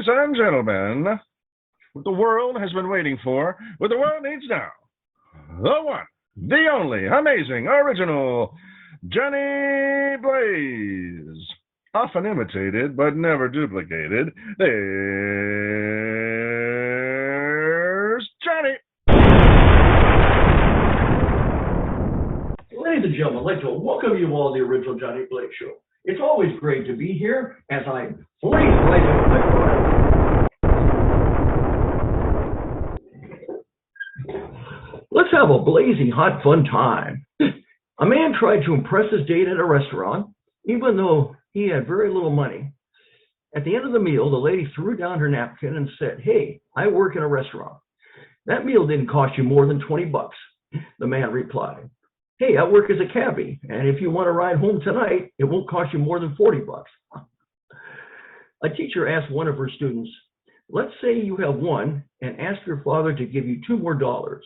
and gentlemen, what the world has been waiting for, what the world needs now. The one, the only, amazing, original, Johnny Blaze. Often imitated, but never duplicated. There's Johnny. Ladies and gentlemen, I'd like to welcome you all to the original Johnny Blaze Show. It's always great to be here as I blaze right into my product. Let's have a blazing hot fun time. A man tried to impress his date at a restaurant, even though he had very little money. At the end of the meal, the lady threw down her napkin and said, "Hey, I work in a restaurant. That meal didn't cost you more than 20 bucks. The man replied, "Hey, I work as a cabbie, and if you want to ride home tonight, it won't cost you more than 40 bucks. A teacher asked one of her students, "Let's say you have one and ask your father to give you $2 more.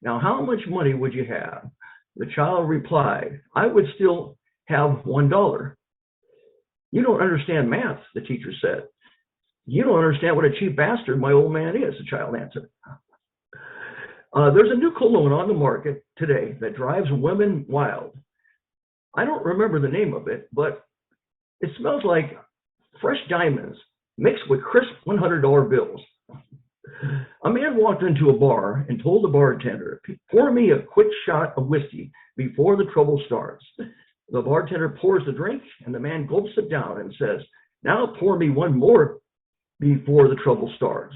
Now, how much money would you have?" The child replied, "I would still have $1. "You don't understand math," the teacher said. "You don't understand what a cheap bastard my old man is," the child answered. There's a new cologne on the market today that drives women wild. I don't remember the name of it, but it smells like fresh diamonds mixed with crisp $100 bills. A man walked into a bar and told the bartender, "Pour me a quick shot of whiskey before the trouble starts." The bartender pours the drink and the man gulps it down and says, "Now pour me one more before the trouble starts."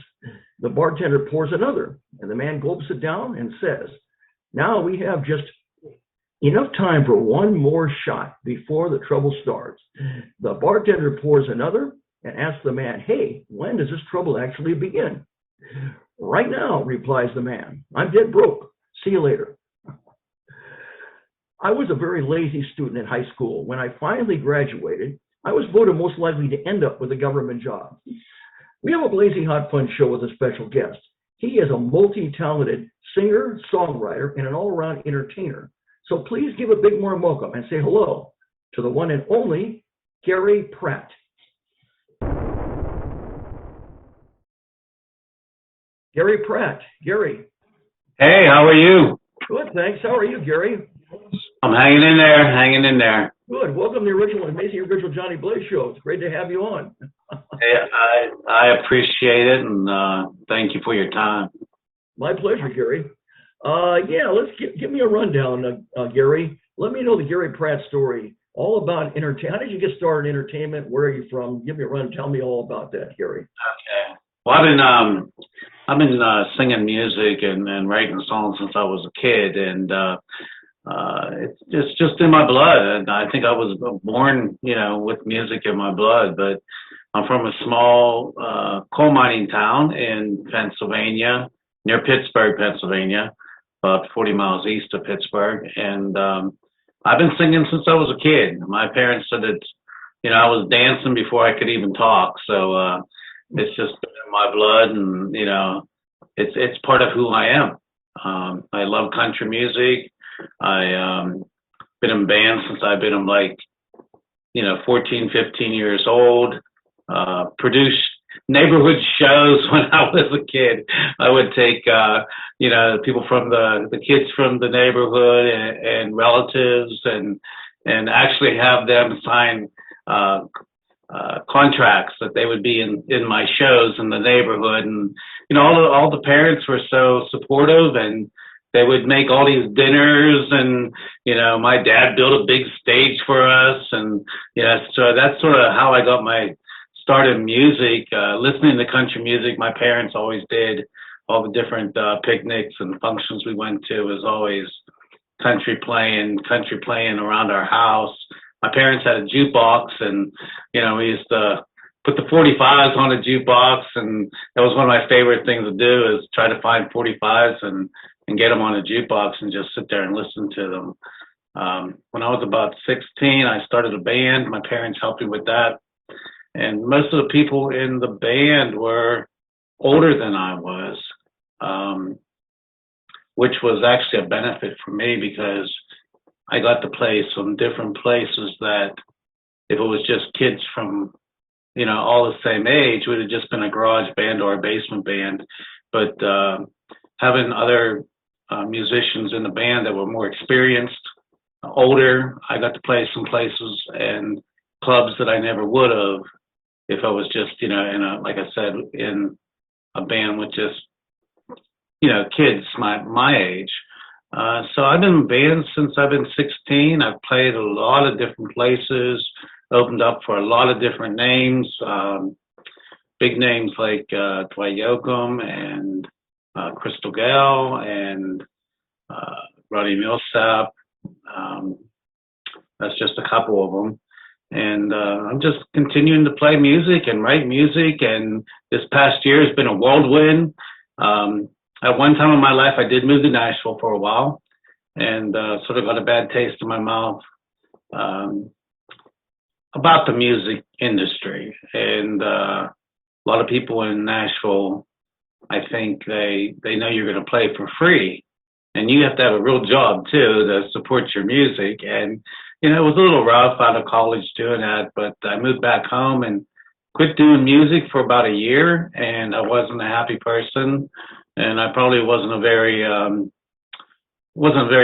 The bartender pours another and the man gulps it down and says, "Now we have just enough time for one more shot before the trouble starts." The bartender pours another and asks the man, "Hey, when does this trouble actually begin?" "Right now," replies the man. "I'm dead broke. See you later." I was a very lazy student in high school. When I finally graduated, I was voted most likely to end up with a government job. We have a blazing hot fun show with a special guest. He is a multi-talented singer, songwriter, and an all-around entertainer. So please give a big warm welcome and say hello to the one and only Gary Pratt. Gary Pratt. Gary. Hey, how are you? Good, thanks. How are you, Gary? I'm hanging in there, hanging in there. Good. Welcome to the amazing original Johnny Blaze Show. It's great to have you on. Hey, I appreciate it, and thank you for your time. My pleasure, Gary. Let's give me a rundown, Gary. Let me know the Gary Pratt story, all about entertainment. How did you get started in entertainment? Where are you from? Give me a run. Tell me all about that, Gary. Okay. Well, I've been singing music and writing songs since I was a kid, and it's just in my blood. And I think I was born, with music in my blood. But I'm from a small coal mining town in Pennsylvania, near Pittsburgh, Pennsylvania, about 40 miles east of Pittsburgh. And I've been singing since I was a kid. My parents said that, I was dancing before I could even talk. So it's just in my blood, and it's part of who I am. I love country music. I been in bands since I've been 14, 15 years old. Produced neighborhood shows when I was a kid. I would take people from the kids from the neighborhood and relatives and actually have them sign contracts that they would be in my shows in the neighborhood. And all the parents were so supportive, and they would make all these dinners, and my dad built a big stage for us, and so that's sort of how I got my start in music. Listening to country music, my parents always did. All the different picnics and functions we went to was always country playing around our house. My parents had a jukebox, and we used to put the 45s on a jukebox, and that was one of my favorite things to do, is try to find 45s and get them on a jukebox and just sit there and listen to them. When I was about 16, I started a band. My parents helped me with that, and most of the people in the band were older than I was, which was actually a benefit for me, because I got to play some different places that if it was just kids from all the same age, would have just been a garage band or a basement band. But having other musicians in the band that were more experienced, older, I got to play some places and clubs that I never would have if I was just, like I said, in a band with just, kids my age. So I've been in bands since I've been 16. I've played a lot of different places, opened up for a lot of different names, big names like Dwight Yoakam and Crystal Gale and Roddy Millsap. That's just a couple of them. And I'm just continuing to play music and write music. And this past year has been a whirlwind. At one time in my life, I did move to Nashville for a while and sort of got a bad taste in my mouth about the music industry. And a lot of people in Nashville, I think they know you're going to play for free. And you have to have a real job, too, to support your music. And, it was a little rough out of college doing that. But I moved back home and quit doing music for about a year. And I wasn't a happy person. And I probably wasn't very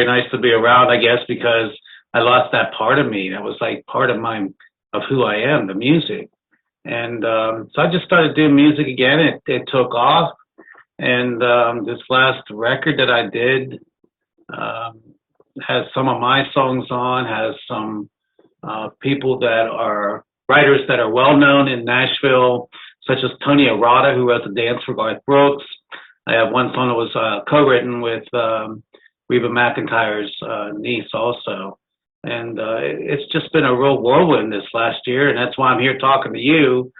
nice to be around, I guess, because I lost that part of me. That was like part of who I am, the music. And so I just started doing music again. It took off. And this last record that I did has some of my songs on, has some people that are writers that are well known in Nashville, such as Tony Arata, who wrote The Dance for Garth Brooks. I have one song that was co-written with Reba McEntire's niece also. And it's just been a real whirlwind this last year, and that's why I'm here talking to you.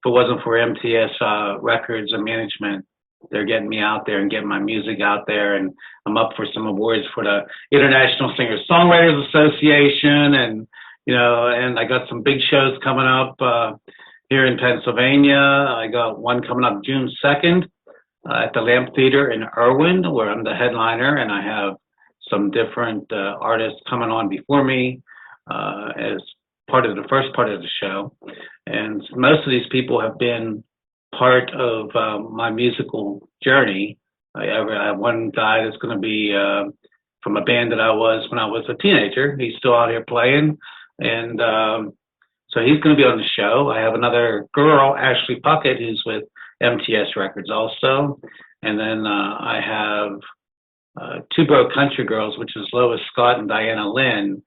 If it wasn't for MTS Records and management, they're getting me out there and getting my music out there, and I'm up for some awards for the International Singer-Songwriters Association, and I got some big shows coming up here in Pennsylvania. I got one coming up June 2nd at the Lamp Theater in Irwin, where I'm the headliner, and I have some different artists coming on before me as part of the first part of the show. And most of these people have been part of my musical journey. I have one guy that's going to be from a band that I was when I was a teenager. He's still out here playing. And so he's going to be on the show. I have another girl, Ashley Puckett, who's with MTS Records also. And then I have Two Broke Country Girls, which is Lois Scott and Diana Lynn.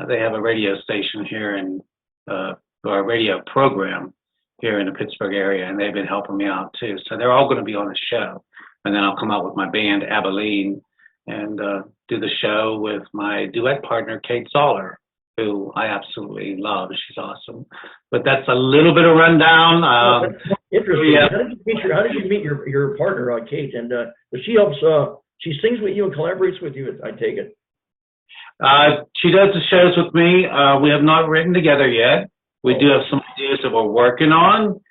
They have a radio station here or a radio program here in the Pittsburgh area, and they've been helping me out too. So they're all going to be on the show. And then I'll come out with my band, Abilene, and do the show with my duet partner, Kate Zoller, who I absolutely love. She's awesome. But that's a little bit of rundown. Interesting. Yeah. How did you meet your partner, Kate? And she helps, she sings with you and collaborates with you, I take it. She does the shows with me. We have not written together yet. We do have some ideas that we're working on.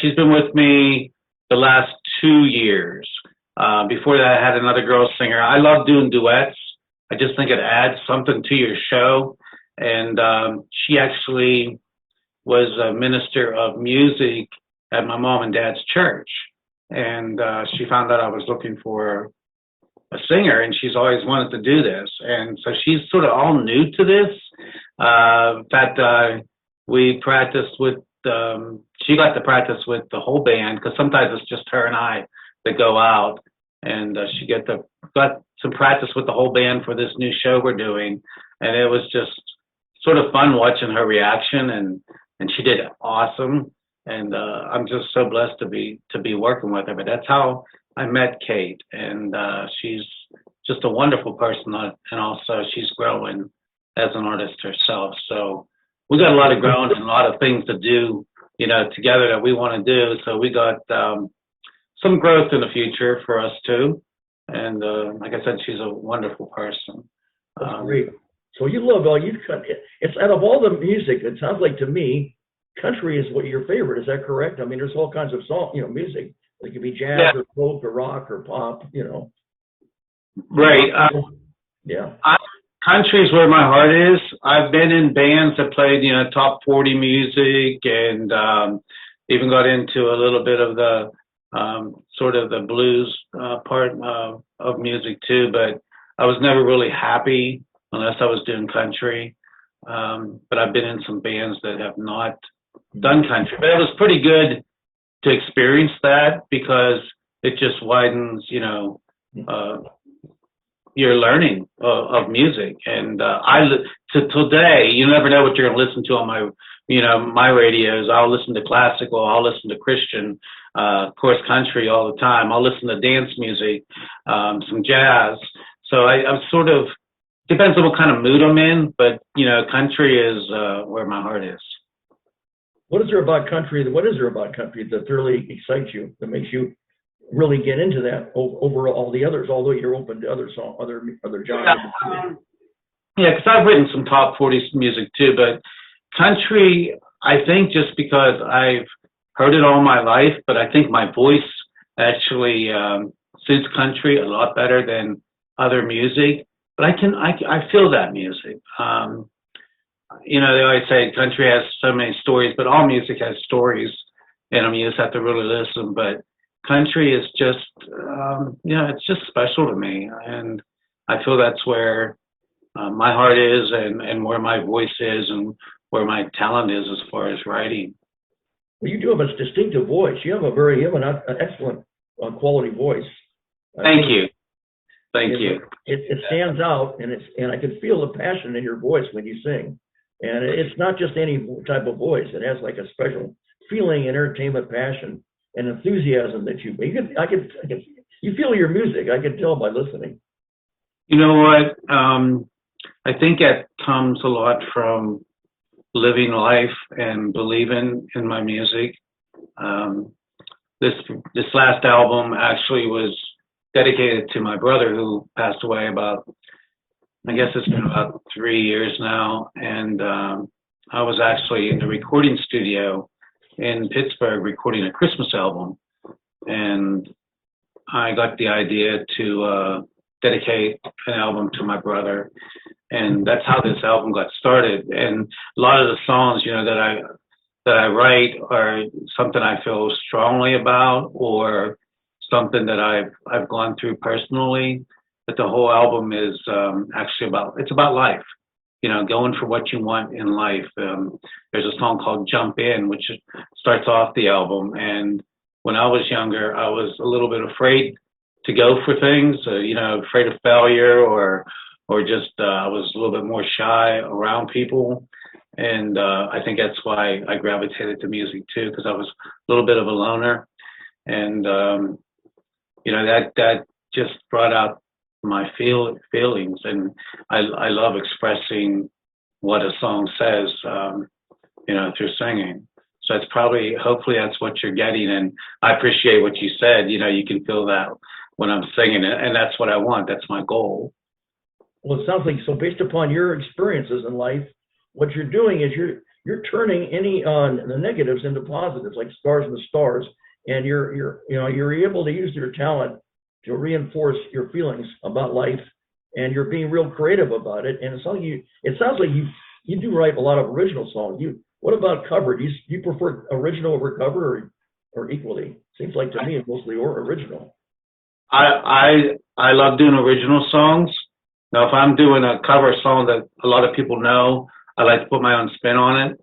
She's been with me the last 2 years. Before that, I had another girl singer. I love doing duets. I just think it adds something to your show. And she actually was a minister of music at my mom and dad's church. And she found out I was looking for a singer, and she's always wanted to do this. And so she's sort of all new to this. In fact, we practiced with, she got to practice with the whole band, because sometimes it's just her and I that go out, and she got some practice with the whole band for this new show we're doing. And it was just sort of fun watching her reaction, and she did awesome. And I'm just so blessed to be working with her. But that's how I met Kate, and she's just a wonderful person, and also she's growing as an artist herself. So we got a lot of growing and a lot of things to do, together that we want to do. So we got some growth in the future for us too. And like I said, she's a wonderful person. That's great. So you love it's out of all the music, it sounds like to me, country is what your favorite. Is that correct? I mean, there's all kinds of music. It could be jazz or folk or rock or pop, Right. Yeah. Country is where my heart is. I've been in bands that played, top 40 music, and even got into a little bit of the sort of the blues part of music too. But I was never really happy unless I was doing country. But I've been in some bands that have not done country. But it was pretty good to experience that because it just widens, your learning of music. And to today, you never know what you're going to listen to on my radios. I'll listen to classical, I'll listen to Christian, of course, country all the time. I'll listen to dance music, some jazz. So I'm sort of, depends on what kind of mood I'm in, but country is where my heart is. What is there about country that really excites you, that makes you really get into that over all the others, although you're open to other genres? Yeah, because I've written some top 40 music too, but country, I think just because I've heard it all my life, but I think my voice actually suits country a lot better than other music. But I feel that music. They always say country has so many stories, but all music has stories, and you just have to really listen. But country is just, it's just special to me, and I feel that's where my heart is, and where my voice is, and where my talent is as far as writing. Well, you do have a distinctive voice. You have an excellent quality voice. Thank you. It stands out, and I can feel the passion in your voice when you sing. And it's not just any type of voice. It has like a special feeling, entertainment, passion, and enthusiasm that you feel your music. I can tell by listening. You know what? I think it comes a lot from living life and believing in my music. This last album actually was dedicated to my brother who passed away I guess it's been about 3 years now. And I was actually in the recording studio in Pittsburgh recording a Christmas album. And I got the idea to dedicate an album to my brother. And that's how this album got started. And a lot of the songs, that I write are something I feel strongly about, or something that I've gone through personally. But the whole album is actually about life, going for what you want in life. There's a song called Jump In, which starts off the album. And when I was younger, I was a little bit afraid to go for things, afraid of failure, or just I was a little bit more shy around people. And I think that's why I gravitated to music too, because I was a little bit of a loner. And, that just brought out my feelings. And I love expressing what a song says, through singing. So it's hopefully that's what you're getting. And I appreciate what you said. You can feel that when I'm singing it. And that's what I want. That's my goal. Well, it sounds like, so based upon your experiences in life, what you're doing is you're turning any the negatives into positives, like Stars in the Stars, and you're able to use your talent to reinforce your feelings about life, and you're being real creative about it. And it sounds like you do write a lot of original songs. What about cover? Do you prefer original over cover, or equally? Seems like to me it's mostly original. I love doing original songs. Now, if I'm doing a cover song that a lot of people know, I like to put my own spin on it.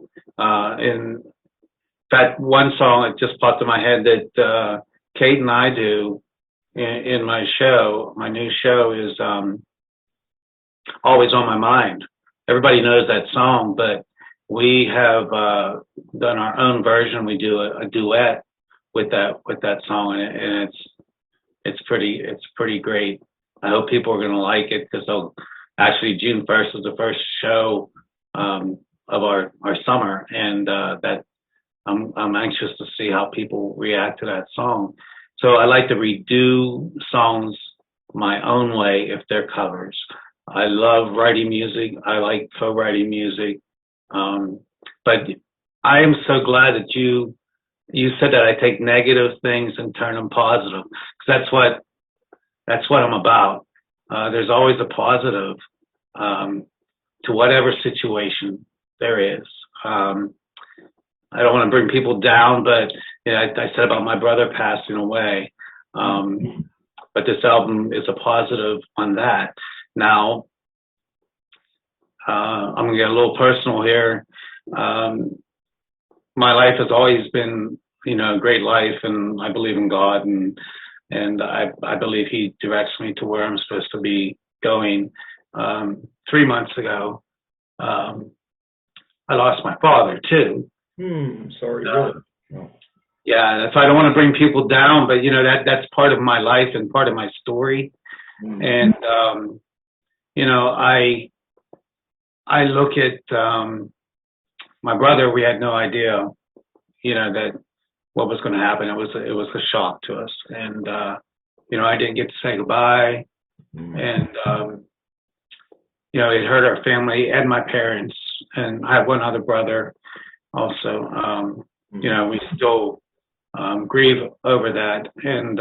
In fact, one song that just popped in my head that Kate and I do in my show, my new show, is Always on My Mind. Everybody knows that song, but we have done our own version. We do a duet with that song, and it's pretty great. I hope people are going to like it, because June 1st is the first show of our summer, and that I'm anxious to see how people react to that song. So I like to redo songs my own way if they're covers. I love writing music. I like co-writing music. But I am so glad that you said that I take negative things and turn them positive, because that's what I'm about. There's always a positive to whatever situation there is. I don't want to bring people down, but you know, I said about my brother passing away. But this album is a positive on that. Now, I'm going to get a little personal here. My life has always been, you know, a great life, and I believe in God, and I believe He directs me to where I'm supposed to be going. 3 months ago, I lost my father too. Sorry, brother. Yeah, so I don't want to bring people down, but you know, that's part of my life and part of my story. And you know, I look at my brother. We had no idea, you know, that what was going to happen. It was a shock to us, and you know, I didn't get to say goodbye, and you know, it hurt our family and my parents. And I have one other brother also. You know, we still grieve over that, and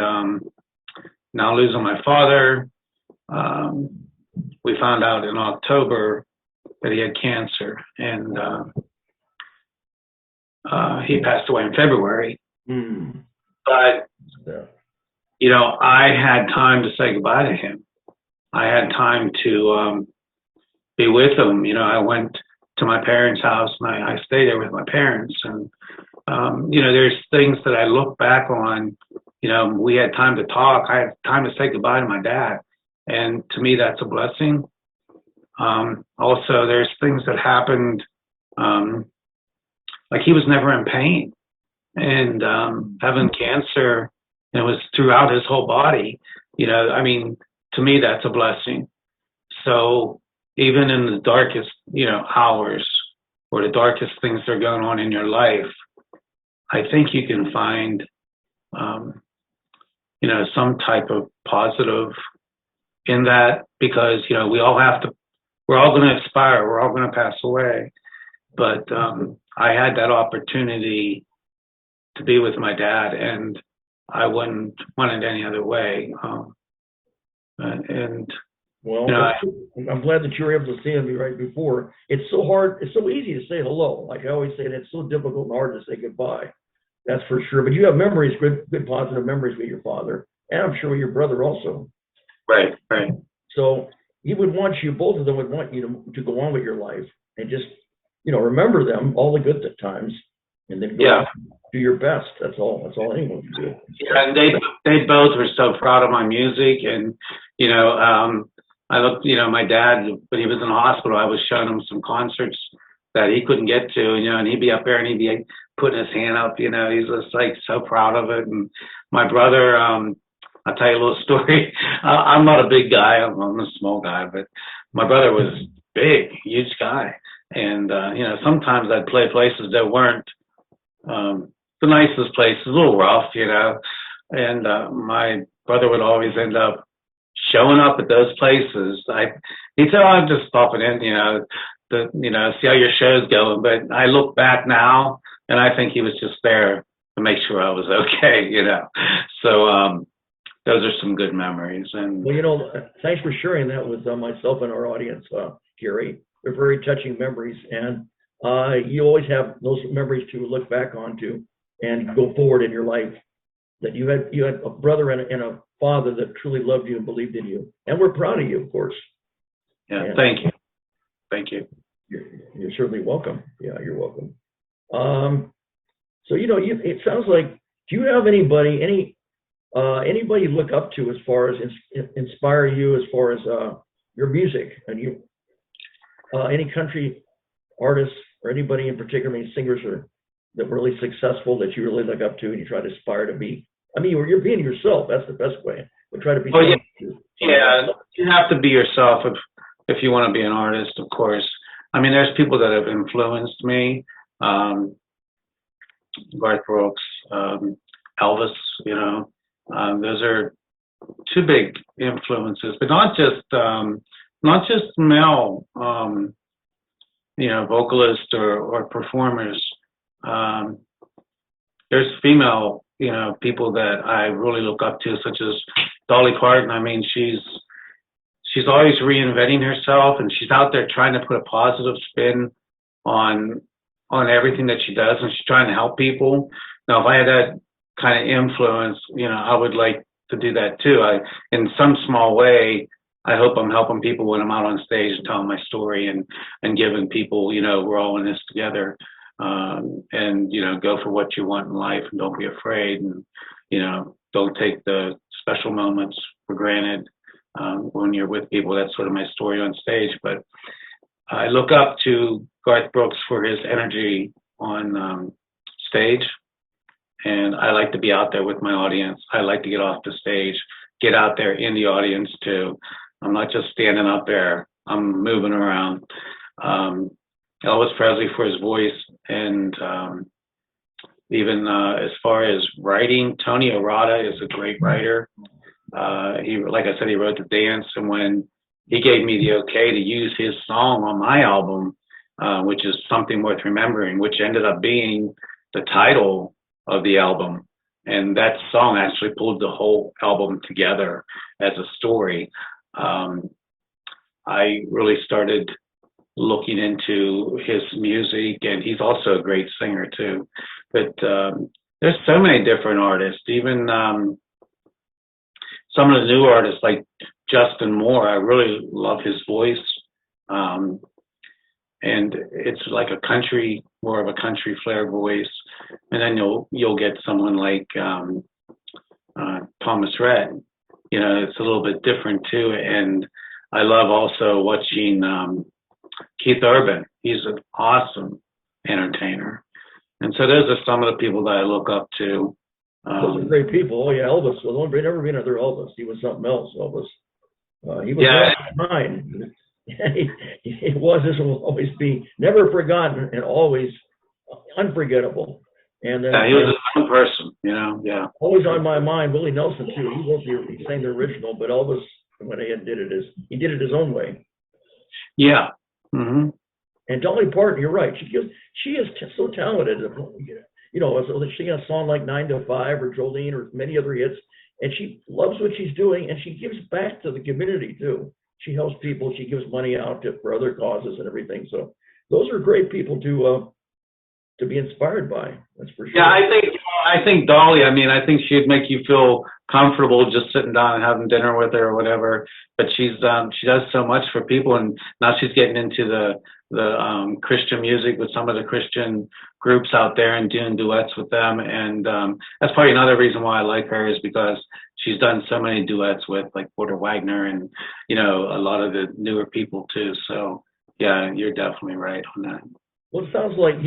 now losing my father, we found out in October that he had cancer, and he passed away in February. But you know, I had time to say goodbye to him. I had time to be with him. You know, I went to my parents' house and I stayed there with my parents, and you know, there's things that I look back on. You know, we had time to talk. I had time to say goodbye to my dad. And to me, that's a blessing. Also, there's things that happened, like he was never in pain. And having cancer, it was throughout his whole body. You know, I mean, to me, that's a blessing. So even in the darkest, you know, hours or the darkest things that are going on in your life, I think you can find, you know, some type of positive in that, because, you know, we're all going to expire. We're all going to pass away. But I had that opportunity to be with my dad, and I wouldn't want it any other way. And well, you know, I'm glad that you were able to see me right before. It's so hard. It's so easy to say hello. Like I always say, it's so difficult and hard to say goodbye. That's for sure. But you have memories, good positive memories with your father, and I'm sure with your brother also. Right. So he would want you, both of them would want you to go on with your life and just, you know, remember them, all the good times, and then go out and do your best. That's all anyone can do. Yeah, and they both were so proud of my music, and you know, I looked, you know, my dad, when he was in the hospital, I was showing him some concerts that he couldn't get to, you know, and he'd be up there and he'd be putting his hand up, you know, he's just like so proud of it. And my brother, I'll tell you a little story. I'm not a big guy, I'm a small guy, but my brother was big, huge guy. And, you know, sometimes I'd play places that weren't the nicest places, a little rough, you know, and my brother would always end up showing up at those places. He'd say, I'm just stopping in, you know, see how your show's going. But I look back now, and I think he was just there to make sure I was okay, you know. So those are some good memories. And well, you know, thanks for sharing that with myself and our audience, Gary. They're very touching memories, and you always have those memories to look back onto and go forward in your life. That you had a brother and a father that truly loved you and believed in you, and we're proud of you, of course. Yeah, and thank you. You're certainly welcome. Yeah, you're welcome. So you know, it sounds like, do you have anybody you look up to as far as inspire you as far as your music, and you any country artists or anybody in particular, any singers that were really successful that you really look up to and you try to aspire to be? I mean, you're being yourself. That's the best way. But try to be. Oh, yeah, you have to be yourself if you want to be an artist, of course. I mean, there's people that have influenced me. Garth Brooks, Elvis, you know, those are two big influences, but not just male, you know, vocalists or performers. There's female, you know, people that I really look up to, such as Dolly Parton. I mean, she's she's always reinventing herself, and she's out there trying to put a positive spin on everything that she does, and she's trying to help people. Now, if I had that kind of influence, I would like to do that too. In some small way, I hope I'm helping people when I'm out on stage and telling my story and giving people, we're all in this together. And go for what you want in life, and don't be afraid, and don't take the special moments for granted when you're with people. That's sort of my story on stage. But I look up to Garth Brooks for his energy on stage, and I like to be out there with my audience. I like to get off the stage, get out there in the audience too. I'm not just standing up there, I'm moving around. Elvis Presley for his voice, and even as far as writing, Tony Arata is a great writer. Like I said, he wrote The Dance, and when he gave me the okay to use his song on my album, which is Something Worth Remembering, which ended up being the title of the album. And that song actually pulled the whole album together as a story. I really started looking into his music, and he's also a great singer too. But there's so many different artists, even some of the new artists like Justin Moore. I really love his voice, and it's like a country, more of a country flair voice. And then you'll get someone like Thomas Rhett. It's a little bit different too. And I love also watching Keith Urban. He's an awesome entertainer. And so those are some of the people that I look up to. Those are great people. Oh yeah, Elvis. Well, there'll never be another Elvis. He was something else, Elvis. He was mine. It was. This will always be never forgotten and always unforgettable. And then, he was a fun person, Yeah. Always on my mind. Willie Nelson too. He sang the original, but Elvis, when he did it his own way. Yeah. Mm-hmm. And Dolly Parton, you're right. She is so talented. She got a song like 9 to 5 or Jolene or many other hits, and she loves what she's doing, and she gives back to the community too. She helps people. She gives money out for other causes and everything. So those are great people to be inspired by. That's for sure. Yeah, I think Dolly. I think she'd make you feel comfortable just sitting down and having dinner with her or whatever. But she does so much for people, and now she's getting into the Christian music with some of the Christian groups out there and doing duets with them. And that's probably another reason why I like her, is because she's done so many duets with like Porter Wagner and a lot of the newer people too. So yeah, you're definitely right on that. Well, it sounds like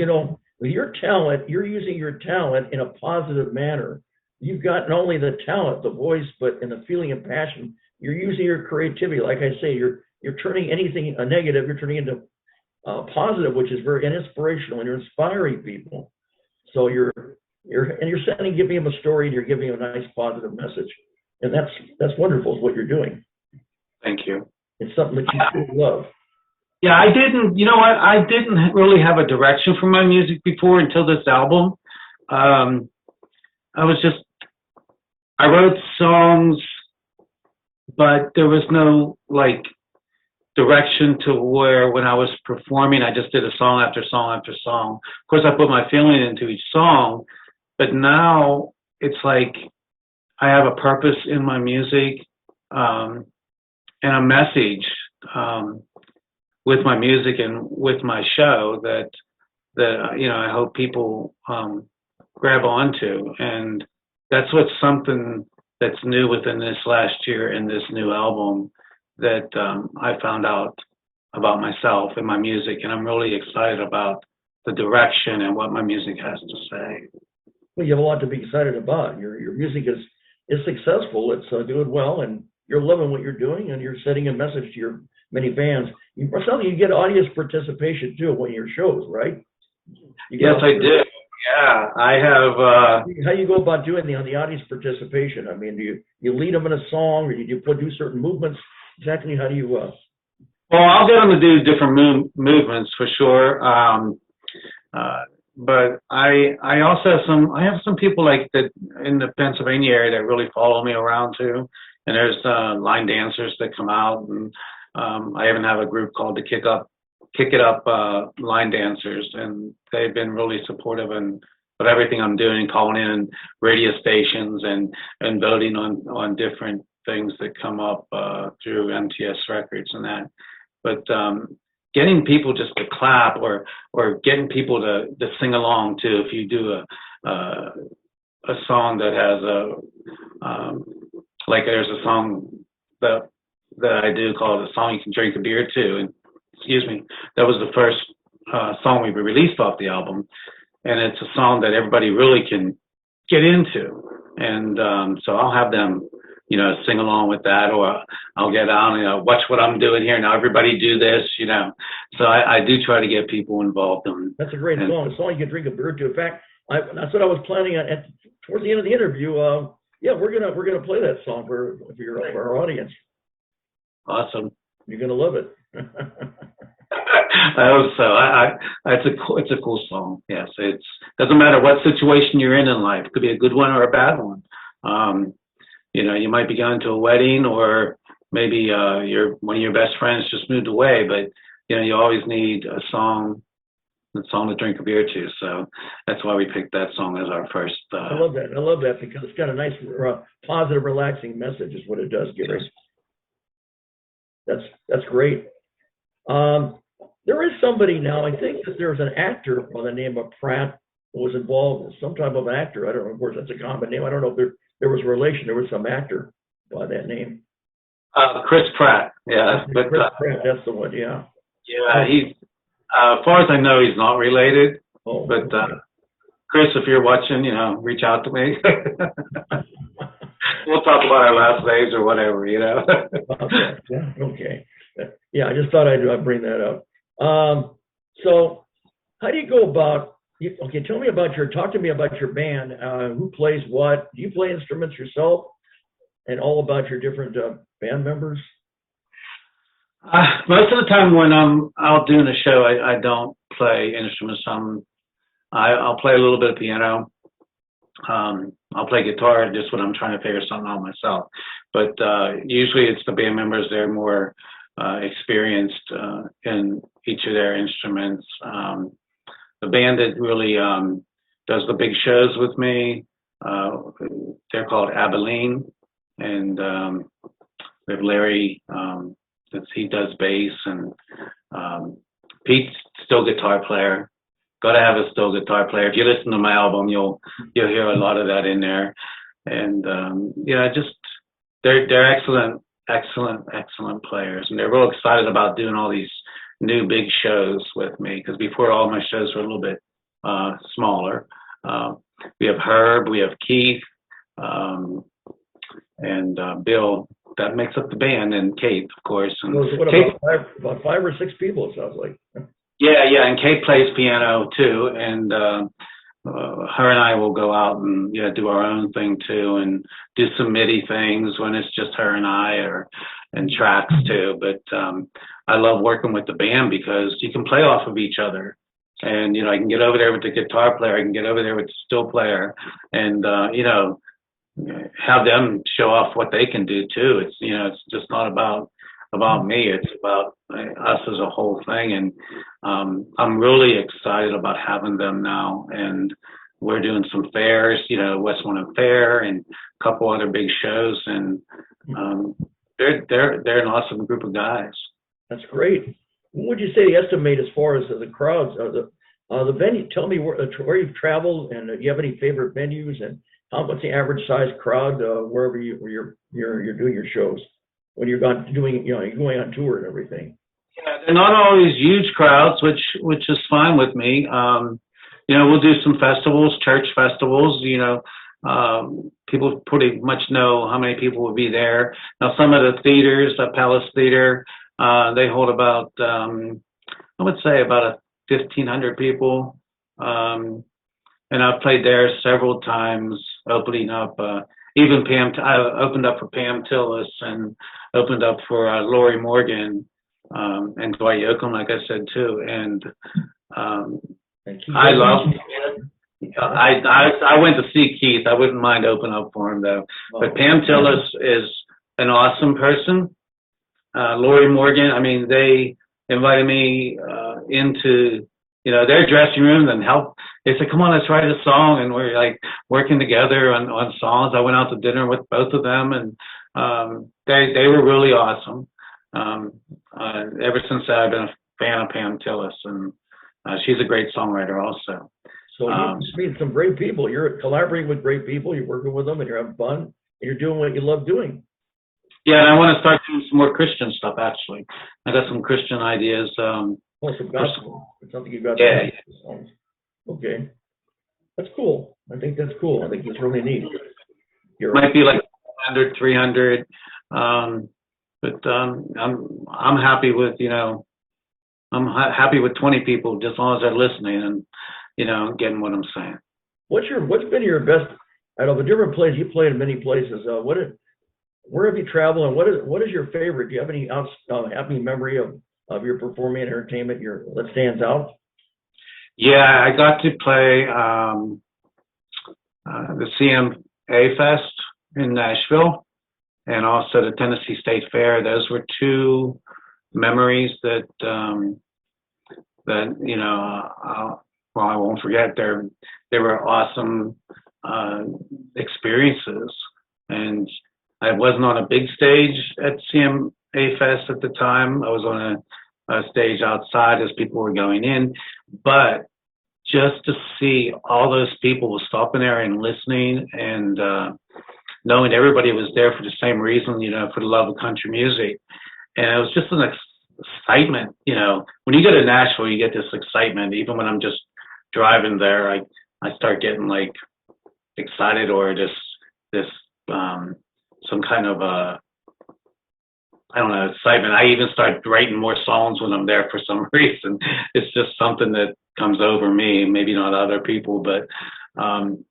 with your talent, you're using your talent in a positive manner. You've got not only the talent, the voice, but in the feeling and passion. You're using your creativity. Like I say, you're turning anything a negative, you're turning into positive, which is very inspirational, and you're inspiring people. So you're giving them a story, and you're giving them a nice positive message, and that's wonderful. Is what you're doing. Thank you. It's something that you truly love. Yeah, I didn't. You know what? I didn't really have a direction for my music before until this album. I wrote songs, but there was no direction to where when I was performing, I just did a song after song after song. Of course, I put my feeling into each song, but now it's like I have a purpose in my music and a message with my music and with my show that I hope people grab onto. And that's what's something that's new within this last year in this new album that I found out about myself and my music, and I'm really excited about the direction and what my music has to say. Well, you have a lot to be excited about. Your music is successful. It's doing well, and you're loving what you're doing, and you're sending a message to your many fans. You get audience participation too when your shows, right? Yes, I do. Yeah, I have. How do you go about doing the audience participation? Do you lead them in a song, or do you do certain movements? Exactly, how do you? Well, I'll get them to do different movements for sure. But I also have some people like that in the Pennsylvania area that really follow me around too. and there's line dancers that come out, and I even have a group called the Kick It Up line dancers, and they've been really supportive and but everything I'm doing, calling in radio stations and voting on different things that come up through MTS Records and that. But getting people just to clap or getting people to sing along too. If you do a song that has like there's a song that I do called "A Song You Can Drink a Beer To," and excuse me, that was the first song we released off the album, and it's a song that everybody really can get into, and so I'll have them, you know, sing along with that, or I'll get on, you know, watch what I'm doing here now. Everybody do this, you know. So I do try to get people involved in. That's a great song. A song you can drink a beer to. In fact, that's what I was planning on towards the end of the interview. Yeah, we're gonna play that song for our audience. Awesome. You're gonna love it. I hope so. It's a cool song. Yes, it's doesn't matter what situation you're in life. It could be a good one or a bad one. You know, you might be going to a wedding, or maybe one of your best friends just moved away, but you know, you always need a song to drink a beer to. So that's why we picked that song as our first. I love that because it's got a nice, positive, relaxing message. Is what it does, Gary. That's great. There is somebody now. I think that there's an actor by the name of Pratt who was involved in some type of actor. I don't know. Of course, that's a common name. I don't know if there was a relation. There was some actor by that name. Chris Pratt. Yeah, Chris Pratt. That's the one. Yeah. Yeah, he's. As far as I know, he's not related. Oh, but okay. Chris, if you're watching, you know, reach out to me. We'll talk about our last names or whatever, you know. Okay. Yeah, I just thought I'd bring that up. So, how do you go about? Okay, talk to me about your band. Who plays what? Do you play instruments yourself? And all about your different band members? Most of the time when I'm out doing a show, I don't play instruments. I'll play a little bit of piano. I'll play guitar just when I'm trying to figure something out myself. But usually it's the band members. They're more experienced in each of their instruments. The band that really does the big shows with me, they're called Abilene, and we have Larry. He does bass, and Pete's still guitar player. Got to have a still guitar player. If you listen to my album, you'll hear a lot of that in there. And yeah, just they're excellent players, and they're real excited about doing all these new big shows with me, because before all my shows were a little bit smaller. We have Herb, we have Keith, and Bill. That makes up the band, and Kate, of course. And what Kate, about five or six people? It sounds like. Yeah, and Kate plays piano too, and her and I will go out and do our own thing too, and do some MIDI things when it's just her and I, and tracks too. But I love working with the band because you can play off of each other, and I can get over there with the guitar player, I can get over there with the still player, and have them show off what they can do too. It's it's just not about me, it's about us as a whole thing. And I'm really excited about having them now, and we're doing some fairs, Westmoreland Fair and a couple other big shows, and they're an awesome group of guys. That's great. What would you say the estimate as far as the crowds, the venue? Tell me where you've traveled, and do you have any favorite venues, and what's the average size crowd wherever you're doing your shows when you're doing you're going on tour and everything? Yeah, they're not always huge crowds, which is fine with me. We'll do some festivals, church festivals. People pretty much know how many people will be there. Now, some of the theaters, the Palace Theater, they hold about I would say about 1,500 people. And I've played there several times, opening up. Even I opened up for Pam Tillis, and opened up for Lori Morgan, and Dwight Yoakam, like I said too. And I love. I went to see Keith. I wouldn't mind opening up for him though. But Pam Tillis is an awesome person. Lori Morgan, I mean, they invited me into, their dressing room and help. They said, come on, let's write a song. And we're like working together on songs. I went out to dinner with both of them, and they were really awesome. Ever since that, I've been a fan of Pam Tillis, and she's a great songwriter also. So you meet some great people. You're collaborating with great people. You're working with them, and you're having fun, and you're doing what you love doing. Yeah, and I want to start doing some more Christian stuff, actually. I got some Christian ideas. Some gospel. It's something you've got. Yeah. Okay. That's cool. I think that's cool. I think that's really neat. Might be like 100, 300. But I'm happy with, I'm happy with 20 people, just as long as they're listening and, getting what I'm saying. What's been your best, out of the different places, you played in many places, where have you traveled, and what is your favorite? Do you have any happy memory of your performing entertainment that stands out? Yeah, I got to play the CMA Fest in Nashville and also the Tennessee State Fair. Those were two memories that I won't forget. They were awesome experiences, and I wasn't on a big stage at CMA Fest at the time. I was on a stage outside as people were going in, but just to see all those people stopping there and listening, and knowing everybody was there for the same reason, for the love of country music. And it was just an excitement, when you go to Nashville, you get this excitement. Even when I'm just driving there, I start getting like excited, or this some kind of excitement. I even start writing more songs when I'm there for some reason. It's just something that comes over me, maybe not other people, but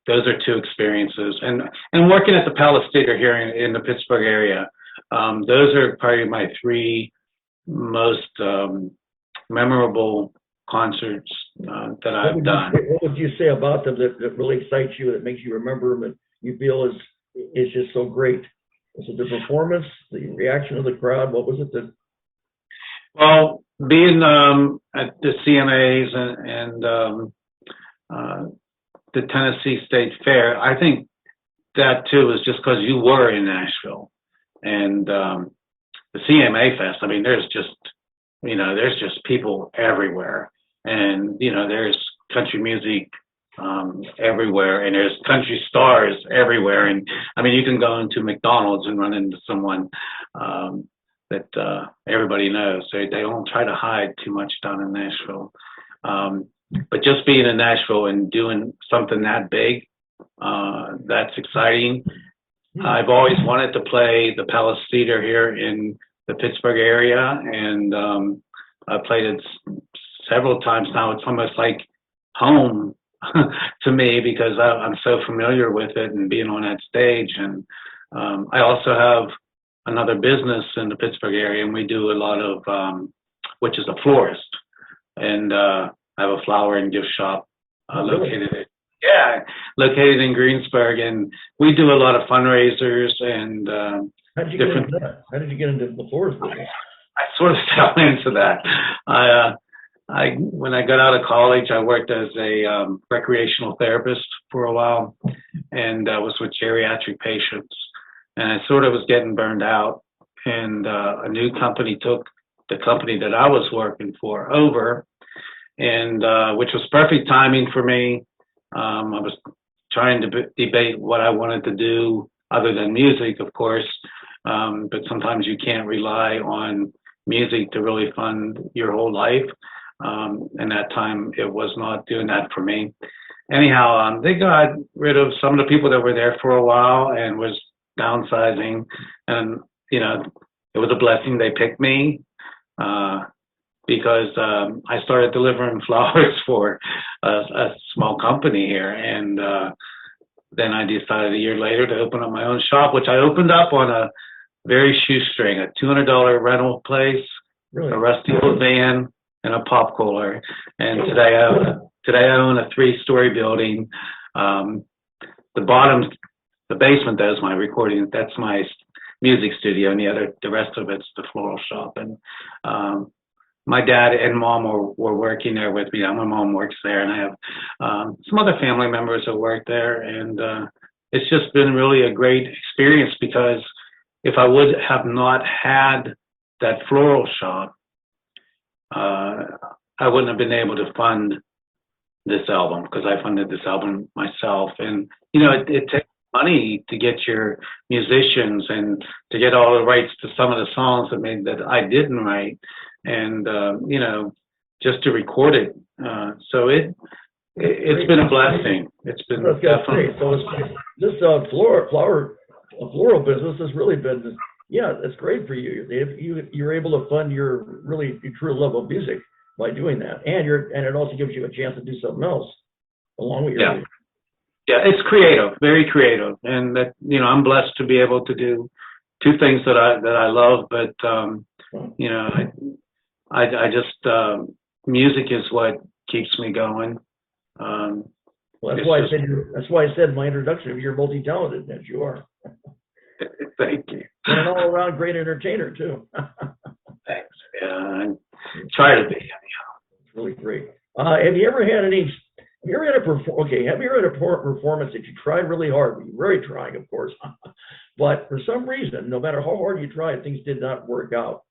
those are two experiences. And working at the Palace Theater here in the Pittsburgh area, those are probably my three most memorable concerts that I've done. What would you say about them that really excites you, that makes you remember them, and you feel is just so great? Was it the performance, the reaction of the crowd? What was it that? Well, being at the CMAs and the Tennessee State Fair, I think that too is just because you were in Nashville, and the CMA Fest. I mean, there's just people everywhere, and there's country music everywhere, and there's country stars everywhere. And I mean, you can go into McDonald's and run into someone that everybody knows. They don't try to hide too much down in Nashville. But just being in Nashville and doing something that big, that's exciting. I've always wanted to play the Palace Theater here in the Pittsburgh area, and I played it several times now. It's almost like home to me, because I'm so familiar with it and being on that stage. And I also have another business in the Pittsburgh area, and we do a lot of, which is a florist, and I have a flower and gift shop located in Greensburg, and we do a lot of fundraisers and How did you get into that? How did you get into the florist business? I sort of fell into that. When I got out of college, I worked as a recreational therapist for a while, and I was with geriatric patients, and I sort of was getting burned out, and a new company took the company that I was working for over, and which was perfect timing for me. I was trying to debate what I wanted to do other than music, of course, but sometimes you can't rely on music to really fund your whole life. And that time it was not doing that for me. Anyhow, they got rid of some of the people that were there for a while and was downsizing. And, it was a blessing they picked me because I started delivering flowers for a small company here. And then I decided a year later to open up my own shop, which I opened up on a very shoestring, a $200 rental place, really? A rusty old van, and a pop cooler. And today I own a 3-story building. The basement, that's my recording. That's my music studio, and the rest of it's the floral shop. And my dad and mom were working there with me. My mom works there, and I have some other family members that work there. And it's just been really a great experience, because if I would have not had that floral shop, I wouldn't have been able to fund this album, because I funded this album myself. And, it takes money to get your musicians and to get all the rights to some of the songs that I didn't write, and, just to record it. So it's been a blessing. It's been definitely. So this floral business has really been, it's great for you. You're able to fund your true love of music by doing that, and it also gives you a chance to do something else along with your music. Yeah, it's creative, very creative, and that I'm blessed to be able to do two things that I love. But I just music is what keeps me going. Well, that's why I said in my introduction, you're multi-talented, as you are. Thank you. And an all-around great entertainer too. Thanks. Yeah, I try to be. It's really great. Have you ever had a performance that you tried really hard? You were very trying, of course, but for some reason, no matter how hard you tried, things did not work out.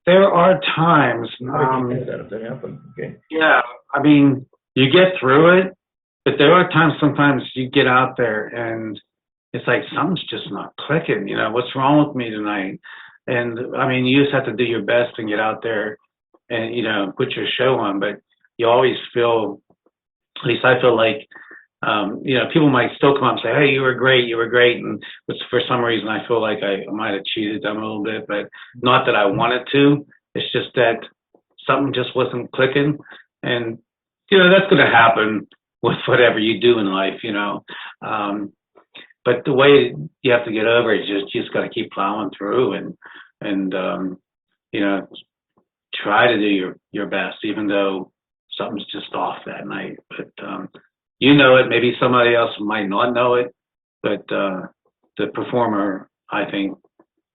There are times. If that happened, okay. Yeah, I mean, you get through it, but there are times. Sometimes you get out there and it's like something's just not clicking. What's wrong with me tonight? And I mean, you just have to do your best and get out there and put your show on. But you always feel, at least I feel like, people might still come up and say, "Hey, you were great," and for some reason I feel like I might have cheated them a little bit, but not that I wanted to. It's just that something just wasn't clicking, and that's going to happen with whatever you do in life, But the way you have to get over it is you just got to keep plowing through and try to do your best, even though something's just off that night. But it, maybe somebody else might not know it, but the performer, I think,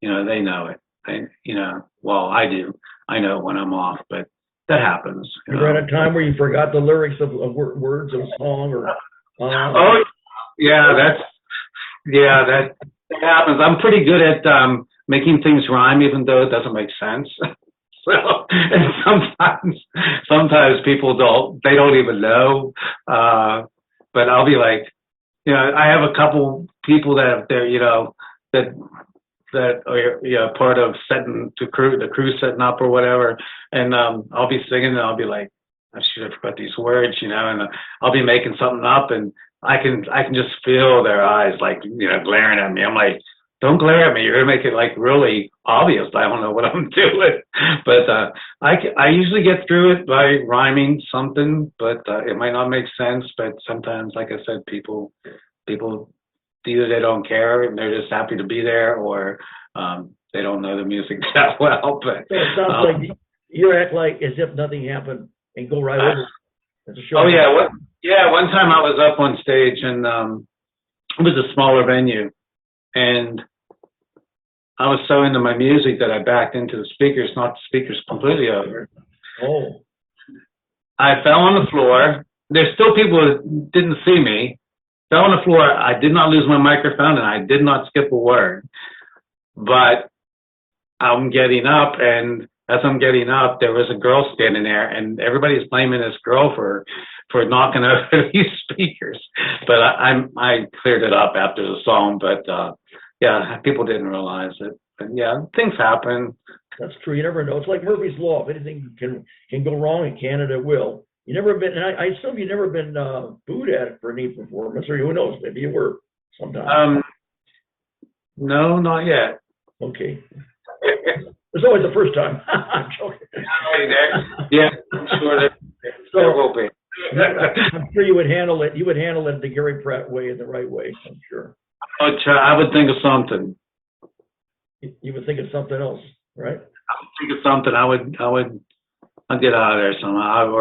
they know it. I do. I know when I'm off, but that happens. You ever had a time where you forgot the lyrics of words of a song, or? Oh, yeah, that happens. I'm pretty good at making things rhyme, even though it doesn't make sense. So, and sometimes people don't even know. But I'll be like, I have a couple people that are part of setting the crew setting up or whatever, and I'll be singing and I'll be like, I should have forgot these words, and I'll be making something up, and I can just feel their eyes like glaring at me. I'm like, don't glare at me. You're gonna make it like really obvious. I don't know what I'm doing, but I usually get through it by rhyming something, but it might not make sense. But sometimes, like I said, people either they don't care and they're just happy to be there, or they don't know the music that well. But so it sounds like you act like as if nothing happened and go right over. Oh yeah, one time I was up on stage and it was a smaller venue, and I was so into my music that I backed into the speakers, knocked the speakers completely over. Oh. I fell on the floor. There's still people that didn't see me. Fell on the floor. I did not lose my microphone, and I did not skip a word. But I'm getting up, and as I'm getting up, there was a girl standing there, and everybody's blaming this girl for knocking over these speakers. But I cleared it up after the song. But yeah, people didn't realize it. But yeah, things happen. That's true. You never know. It's like Murphy's Law. If anything can go wrong in Canada, it will. You never been, and I assume you've never been booed at for any performance, or who knows, maybe you were sometime. No, not yet. Okay. There's always the first time. I'm joking. Yeah, I'm sure that there will be. I'm sure you would handle it. You would handle it the Gary Pratt way, in the right way. I'm sure. I would think of something. You would think of something else, right? I would think of something. I'd get out of there somehow,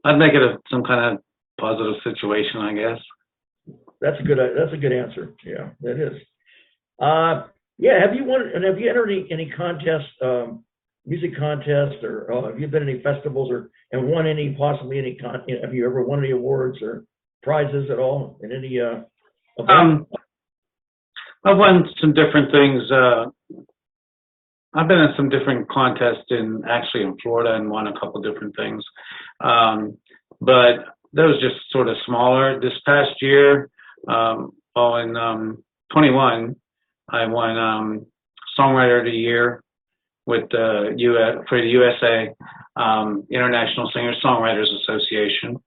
I'd make it some kind of positive situation, I guess. That's a good answer. Yeah, that is. Yeah, have you won, and have you entered any contests, music contests, or have you been in any festivals, or and won any, possibly any have you ever won any awards or prizes at all in any event? I've won some different things. I've been in some different contests actually in Florida and won a couple different things. But those just sort of smaller. This past year, in 21, I won Songwriter of the Year with the for the USA International Singer-Songwriters Association.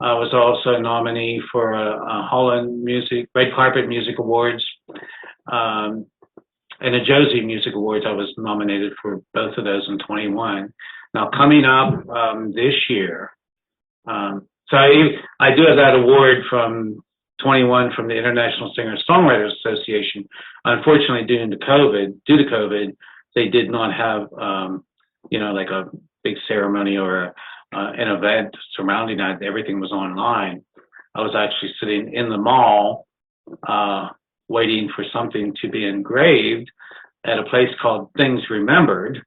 I was also a nominee for a Holland Red Carpet Music Awards and the Josie Music Awards. I was nominated for both of those in 21. Now coming up this year, so I do have that award from 21 from the International Singer-Songwriters Association. Unfortunately, due to COVID, they did not have, like a big ceremony or an event surrounding that. Everything was online. I was actually sitting in the mall waiting for something to be engraved at a place called Things Remembered,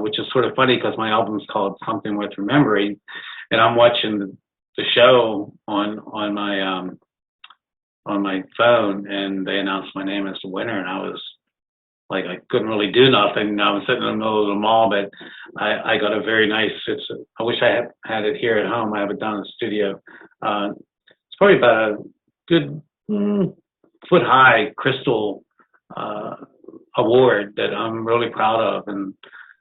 which is sort of funny because my album's called Something Worth Remembering, and I'm watching the show on my phone, and they announced my name as the winner, and I was like, I couldn't really do nothing. I was sitting in the middle of the mall, but I got a very nice, I wish I had it here at home. I have it down in the studio. It's probably about a good foot high crystal award that I'm really proud of. And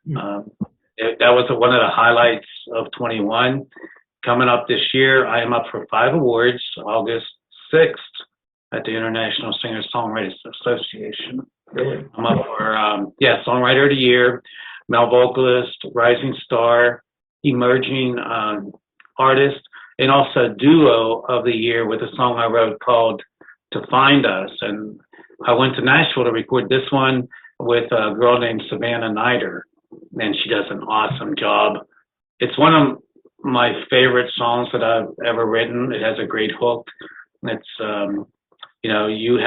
that was one of the highlights of 21. Coming up this year, I am up for 5 awards, August 6th at the International Singer-Songwriters Association. Really? I'm up for, Songwriter of the Year, Male Vocalist, Rising Star, Emerging Artist, and also Duo of the Year with a song I wrote called To Find Us. And I went to Nashville to record this one with a girl named Savannah Nider, and she does an awesome job. It's one of my favorite songs that I've ever written. It has a great hook. It's, you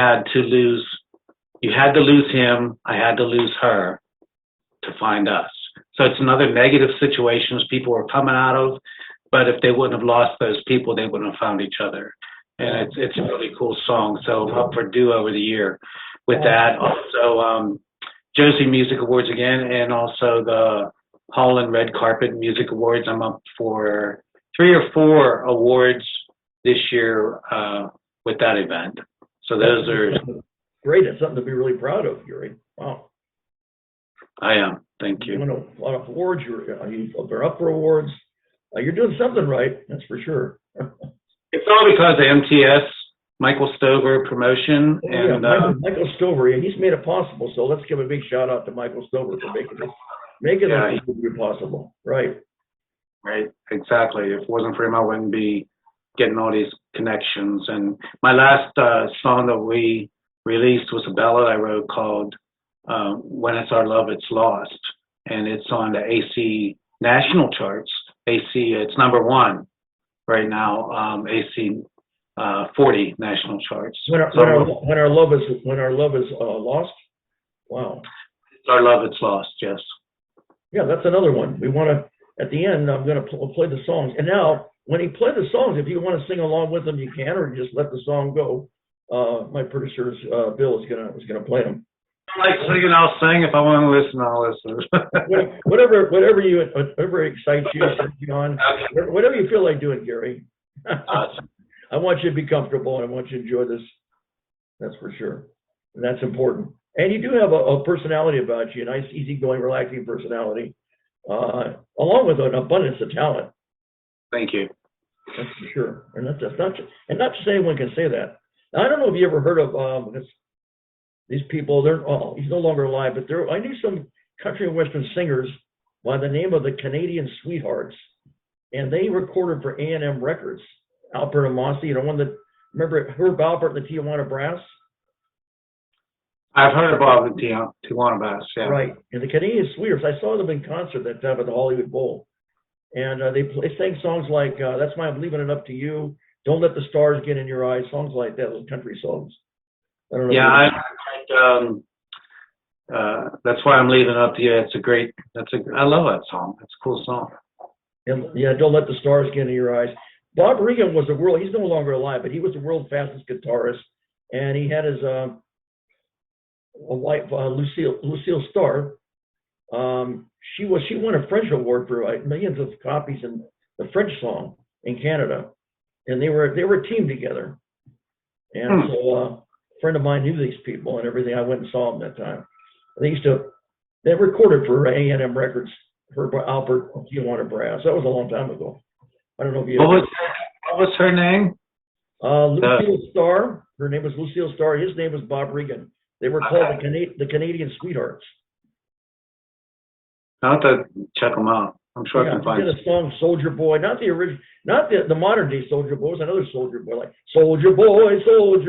had to lose him, I had to lose her to find us. So it's another negative situations people were coming out of, but if they wouldn't have lost those people, they wouldn't have found each other. And it's a really cool song. So I'm up for Duo of the Year with that. Also, Josie Music Awards again, and also the Holland Red Carpet Music Awards. I'm up for 3 or 4 awards this year with that event. So those are great. It's something to be really proud of, Gary. Wow. I am. Thank you. You won a lot of awards. You're up for awards. You're doing something right. That's for sure. It's all because of MTS, Michael Stover promotion, and Michael Stover. He's made it possible. So let's give a big shout out to Michael Stover for making it possible. Right. Right. Exactly. If it wasn't for him, I wouldn't be getting all these connections. And my last song that we released was a ballad I wrote called When It's Our Love, It's Lost. And it's on the AC national charts. It's number 1 right now, AC 40 national charts. When our love is lost. Wow. It's Our Love, It's Lost. Yes. Yeah, that's another one. We want to, at the end, I'm going to play the songs. And now, when he plays the songs, if you want to sing along with them, you can, or just let the song go. My producer, Bill, is gonna play them. I like singing, I'll sing. If I want to listen, I'll listen. whatever excites you, John. Whatever you feel like doing, Gary. Awesome. I want you to be comfortable, and I want you to enjoy this. That's for sure, and that's important. And you do have a personality about you, a nice, easygoing, relaxing personality, along with an abundance of talent. Thank you. That's for sure, and not just anyone can say that. Now, I don't know if you ever heard of these people. He's no longer alive, but I knew some country and western singers by the name of the Canadian Sweethearts, and they recorded for A&M Records. Albert and Mossy, one that, remember Herb Alpert and the Tijuana Brass? I've heard about the Tijuana Brass, yeah. Right, and the Canadian Sweethearts, I saw them in concert that time at the Hollywood Bowl. And they sang songs like That's Why I'm Leaving It Up to You, Don't Let the Stars Get in Your Eyes, songs like that, those country songs. I don't know. Yeah, that's why I'm leaving up to you. I love that song. It's a cool song. And, yeah, Don't Let the Stars Get in Your Eyes. Bob Regan was he's no longer alive, but he was the world's fastest guitarist. And he had his wife, Lucille Starr. She won a French award for millions of copies in the French song in Canada. And they were a team together. And so a friend of mine knew these people and everything. I went and saw them that time. They recorded for A&M Records for Albert Tijuana Brass. That was a long time ago. I don't know if you. What was her name? Lucille Starr. Her name was Lucille Starr. His name was Bob Regan. They were called the Canadian Sweethearts. I'll have to check them out. I'm sure I can find. He did a song, Soldier Boy, not the original, not the modern day Soldier Boy. It was another Soldier Boy, like Soldier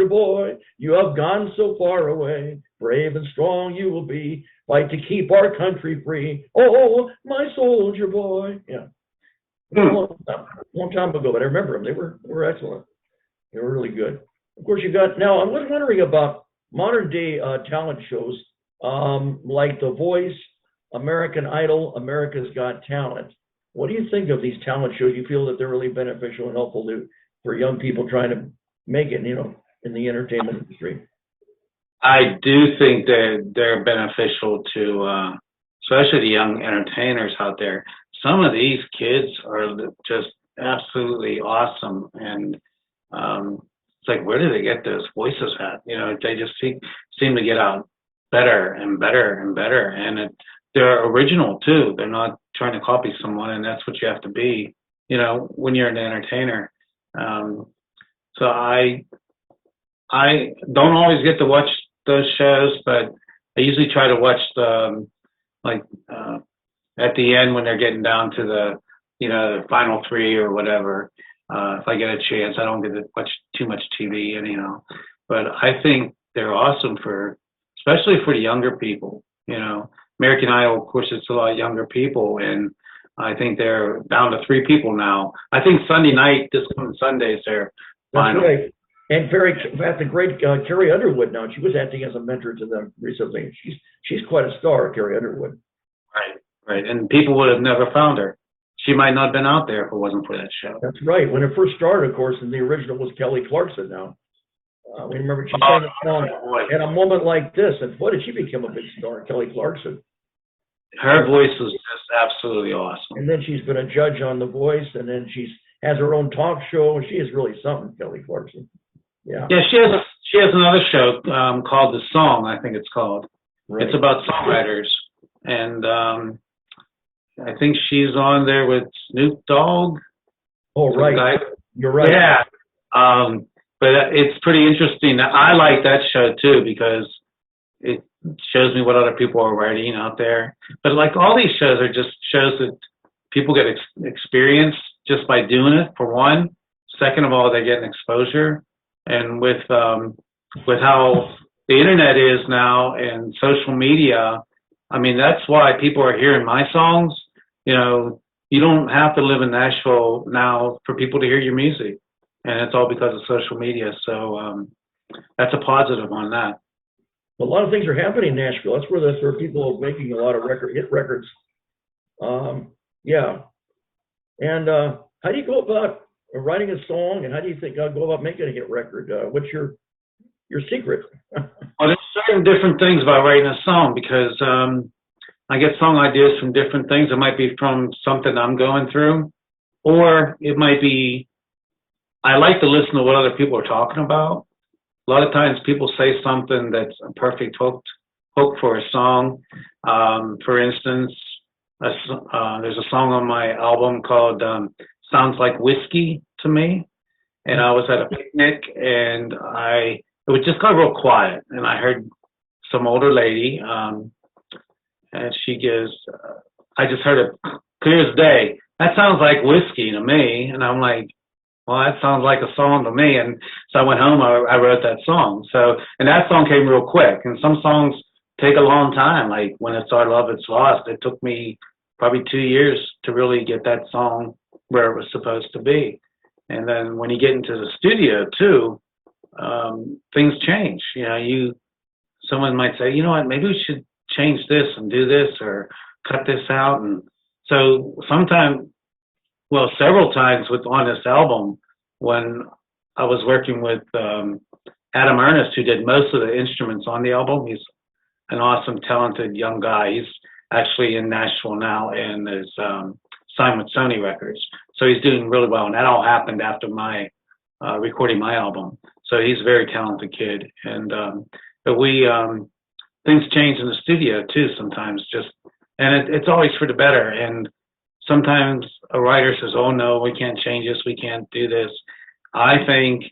Boy, you have gone so far away. Brave and strong you will be, fight to keep our country free. Oh, my Soldier Boy. Yeah, a long time ago, but I remember them. They were excellent. They were really good. Of course, you got now. I was wondering about modern day talent shows like The Voice, American Idol, America's Got Talent. What do you think of these talent shows? You feel that they're really beneficial and helpful for young people trying to make it, in the entertainment industry? I do think they're beneficial to, especially the young entertainers out there. Some of these kids are just absolutely awesome, and it's like, where do they get those voices at? They just seem to get out better and better and better, and they're original too. They're not trying to copy someone, and that's what you have to be, when you're an entertainer. So I don't always get to watch those shows, but I usually try to watch at the end when they're getting down to the final three or whatever. If I get a chance, I don't get to watch too much TV anyhow. But I think they're awesome especially for the younger people. American Idol, of course, it's a lot younger people, and I think they're down to 3 people now. I think Sunday night, this coming Sunday, is their final. That's right. And the great Carrie Underwood now. She was acting as a mentor to them recently. She's quite a star, Carrie Underwood. Right. And people would have never found her. She might not have been out there if it wasn't for that show. That's right. When it first started, of course, and the original was Kelly Clarkson now. We remember she sang a song, "And a Moment Like This," and boy, did she become a big star, Kelly Clarkson. Her voice was just absolutely awesome. And then she's been a judge on The Voice, and then has her own talk show. She is really something, Kelly Clarkson. Yeah. Yeah, she has another show called The Song, I think it's called. Right. It's about songwriters, and I think she's on there with Snoop Dogg. Oh, right. You're right. Yeah. But it's pretty interesting. I like that show too because it shows me what other people are writing out there. But like all these shows are just shows that people get experience just by doing it, for one. Second of all, they're getting exposure. And with how the internet is now and social media, I mean, that's why people are hearing my songs. You don't have to live in Nashville now for people to hear your music. And it's all because of social media. So that's a positive on that. A lot of things are happening in Nashville. That's where people are making a lot of hit records. Yeah. And how do you go about writing a song, and how do you think go about making a hit record? What's your secret? Well, there's certain different things about writing a song because I get song ideas from different things. It might be from something I'm going through, or it might be I like to listen to what other people are talking about. A lot of times people say something that's a perfect hook for a song. For instance, there's a song on my album called Sounds Like Whiskey to Me. And I was at a picnic and it just got real quiet. And I heard some older lady and she goes, I just heard it clear as day. That sounds like whiskey to me. And I'm like, well, that sounds like a song to me. And so I went home, I wrote that song. And that song came real quick. And some songs take a long time. Like When It's Our Love, It's Lost. It took me probably 2 years to really get that song where it was supposed to be. And then when you get into the studio too, things change. You know, someone might say, you know what, maybe we should change this and do this or cut this out. And so several times on this album, when I was working with Adam Ernest, who did most of the instruments on the album. He's an awesome, talented young guy. He's actually in Nashville now and is signed with Sony Records. So he's doing really well. And that all happened after my recording my album. So he's a very talented kid. And but things change in the studio too sometimes. And it's always for the better. And sometimes a writer says, "Oh no, we can't change this. We can't do this." I think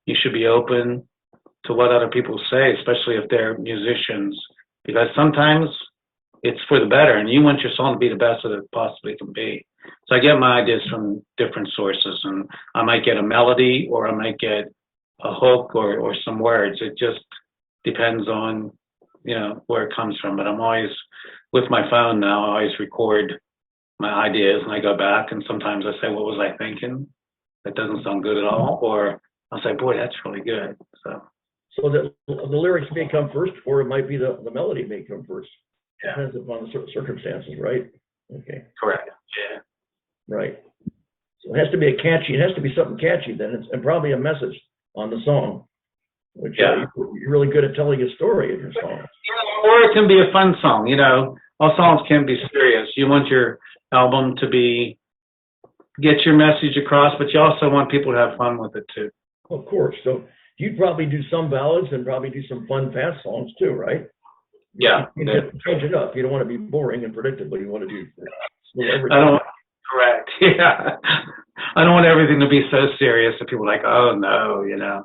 you should be open to what other people say, especially if they're musicians, because sometimes it's for the better, and you want your song to be the best that it possibly can be. So I get my ideas from different sources, and I might get a melody, or I might get a hook, or some words. It just depends on, where it comes from. But I'm always, with my phone now, I always record my ideas, and I go back, and sometimes I say, what was I thinking? That doesn't sound good at all. Or I'll say, boy, that's really good. So the lyrics may come first, or it might be the melody may come first. Yeah. Depends upon the circumstances, right? Okay. Correct. Yeah. Right. So it has to be it has to be something catchy then, and probably a message on the song, which you're really good at telling a story in your songs. Or it can be a fun song, all songs can be serious. You want your album to get your message across, but you also want people to have fun with it too. Of course. So you'd probably do some ballads and probably do some fun, fast songs too, right? Yeah. You change it up. You don't want to be boring and predictable. You want to do everything. Correct. Yeah. I don't want everything to be so serious that people are like, oh no, Right, you don't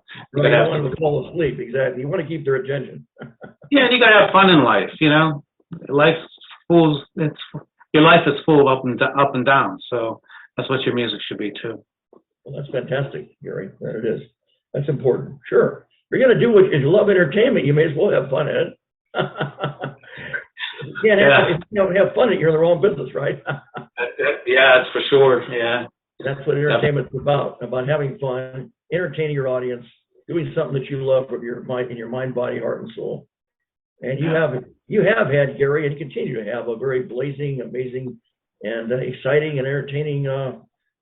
want them to fall asleep. Exactly. You want to keep their attention. Yeah, and you gotta have fun in life. Life's your life is full of up and down. So that's what your music should be too. Well, that's fantastic, Gary. That it is. That's important. Sure. If you're gonna do what you love, entertainment, you may as well have fun in it. If you don't have fun, you're in the wrong business, right? Yeah, it's for sure. Yeah. That's what entertainment's about having fun, entertaining your audience, doing something that you love from your mind, body, heart, and soul. And you have had, Gary, and continue to have a very blazing, amazing, and exciting and entertaining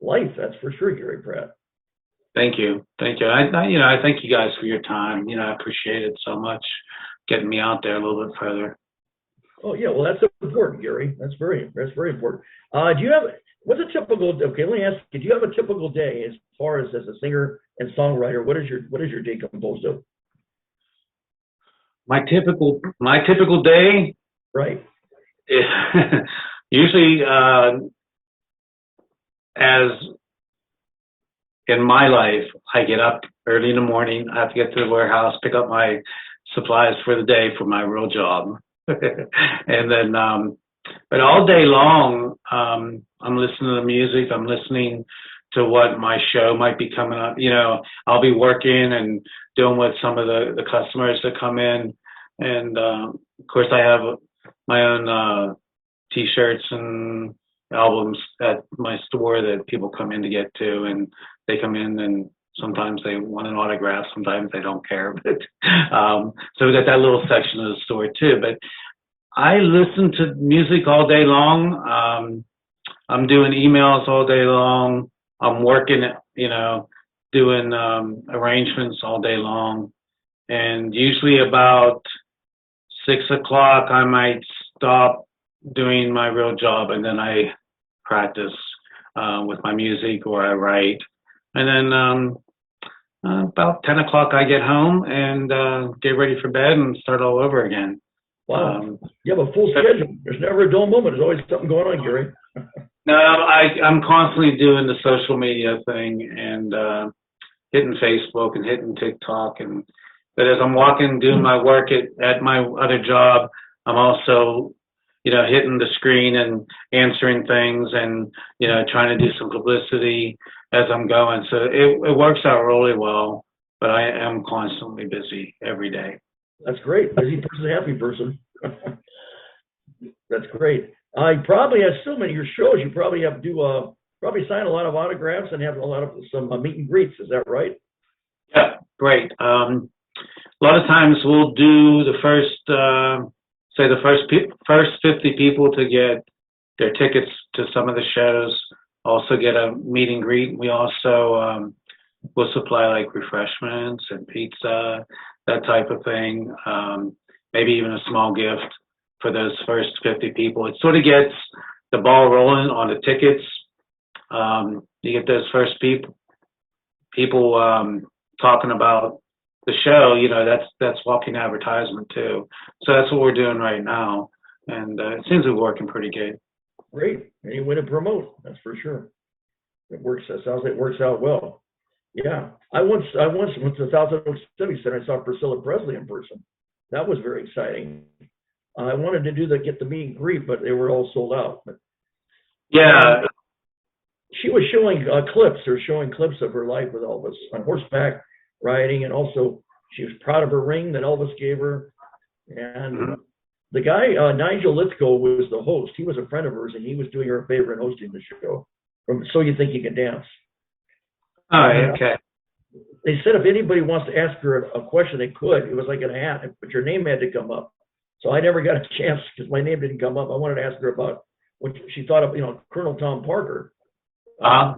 life. That's for sure, Gary Pratt. Thank you. I thank you guys for your time. I appreciate it so much, getting me out there a little bit further. Oh yeah, well that's important, Gary. That's very important. What's a typical? Okay, let me ask you. Do you have a typical day as far as a singer and songwriter? What is your day composed of? My typical day. Right. Usually, as in my life, I get up early in the morning. I have to get to the warehouse, pick up my supplies for the day for my real job. And then, but all day long, I'm listening to music. I'm listening to what my show might be coming up. I'll be working and doing with some of the customers that come in. And, of course, I have my own T-shirts and albums at my store that people come in to get to, and they come in and sometimes they want an autograph, sometimes they don't care. But so we got that little section of the store too. But I listen to music all day long. I'm doing emails all day long. I'm working, doing arrangements all day long. And usually about 6 o'clock, I might stop doing my real job, and then I practice with my music, or I write. And then about 10 o'clock, I get home and get ready for bed and start all over again. Wow. You have a full schedule. There's never a dull moment. There's always something going on, Gary. No, I'm constantly doing the social media thing and hitting Facebook and hitting TikTok. But as I'm walking, doing my work at my other job, I'm also, hitting the screen and answering things and, trying to do some publicity as I'm going. So it works out really well, but I am constantly busy every day. That's great. Busy person, happy person. That's great. I probably, as so many of your shows, you probably have to do probably sign a lot of autographs and have a lot of some meet and greets. Is that right? Yeah, great. A lot of times we'll do the first, say the first 50 people to get their tickets to some of the shows also get a meet and greet. We also will supply like refreshments and pizza, that type of thing. Maybe even a small gift for those first 50 people. It sort of gets the ball rolling on the tickets. You get those first people talking about the show. You know, that's walking advertisement too. So that's what we're doing right now, and it seems to be working pretty good. Great. Any way to promote, that's for sure. It works. That sounds like it works out well. Yeah. I once went to the Thousand Oaks Civic Center. I saw Priscilla Presley in person. That was very exciting. I wanted to get the meet and greet, but they were all sold out. But, Yeah. She was showing clips. They're showing clips of her life with Elvis on horseback riding, and also she was proud of her ring that Elvis gave her. And the guy, Nigel Lithgow, was the host. He was a friend of hers, and he was doing her a favor and hosting the show from So You Think You Can Dance. Oh, okay. They said if anybody wants to ask her a question, they could. It was like an ad, but your name had to come up. So I never got a chance because my name didn't come up. I wanted to ask her about what she thought of, Colonel Tom Parker. I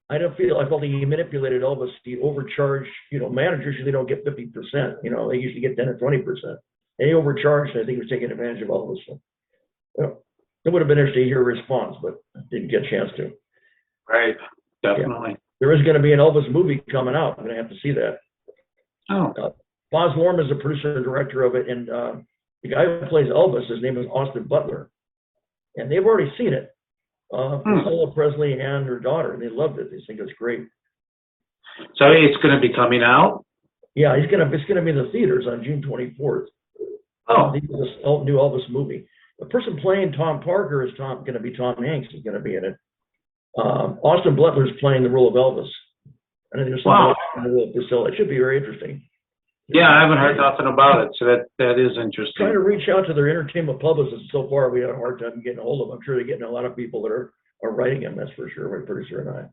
felt he manipulated Elvis. He overcharged, managers usually don't get 50%. They usually get 10 or 20%. And he overcharged. I think he was taking advantage of Elvis. So, it would have been interesting to hear a response, but didn't get a chance to. Right, definitely. Yeah. There is going to be an Elvis movie coming out. I'm going to have to see that. Oh. Boz Luhrmann is the producer and director of it, and the guy who plays Elvis, his name is Austin Butler, and they've already seen it. Priscilla Presley and her daughter, they loved it. They think it's great. So it's going to be coming out? Yeah, it's going to be in the theaters on June 24th. Oh. This new Elvis movie. The person playing Tom Parker is going to be Tom Hanks. Is going to be in it. Austin Butler is playing the role of Elvis. And then there's someone else in the role of Priscilla. It should be very interesting. Yeah, I haven't heard nothing about it, so that is interesting. Trying to reach out to their entertainment publicists. So far, we had a hard time getting a hold of them. I'm sure they're getting a lot of people that are writing them. That's for sure. My producer and I.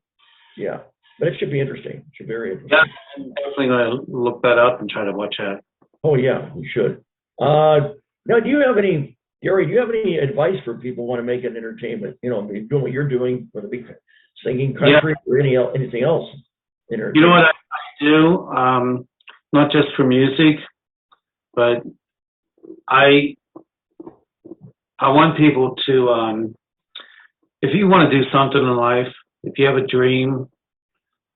Yeah, but it should be interesting. It should be very interesting. Yeah, I'm definitely going to look that up and try to watch that. Oh yeah, you should. Now, do you have any, Gary? Do you have any advice for people who want to make an entertainment? Doing what you're doing with a big singing country or anything else. You know what I do? Not just for music, but I want people to, if you want to do something in life, if you have a dream,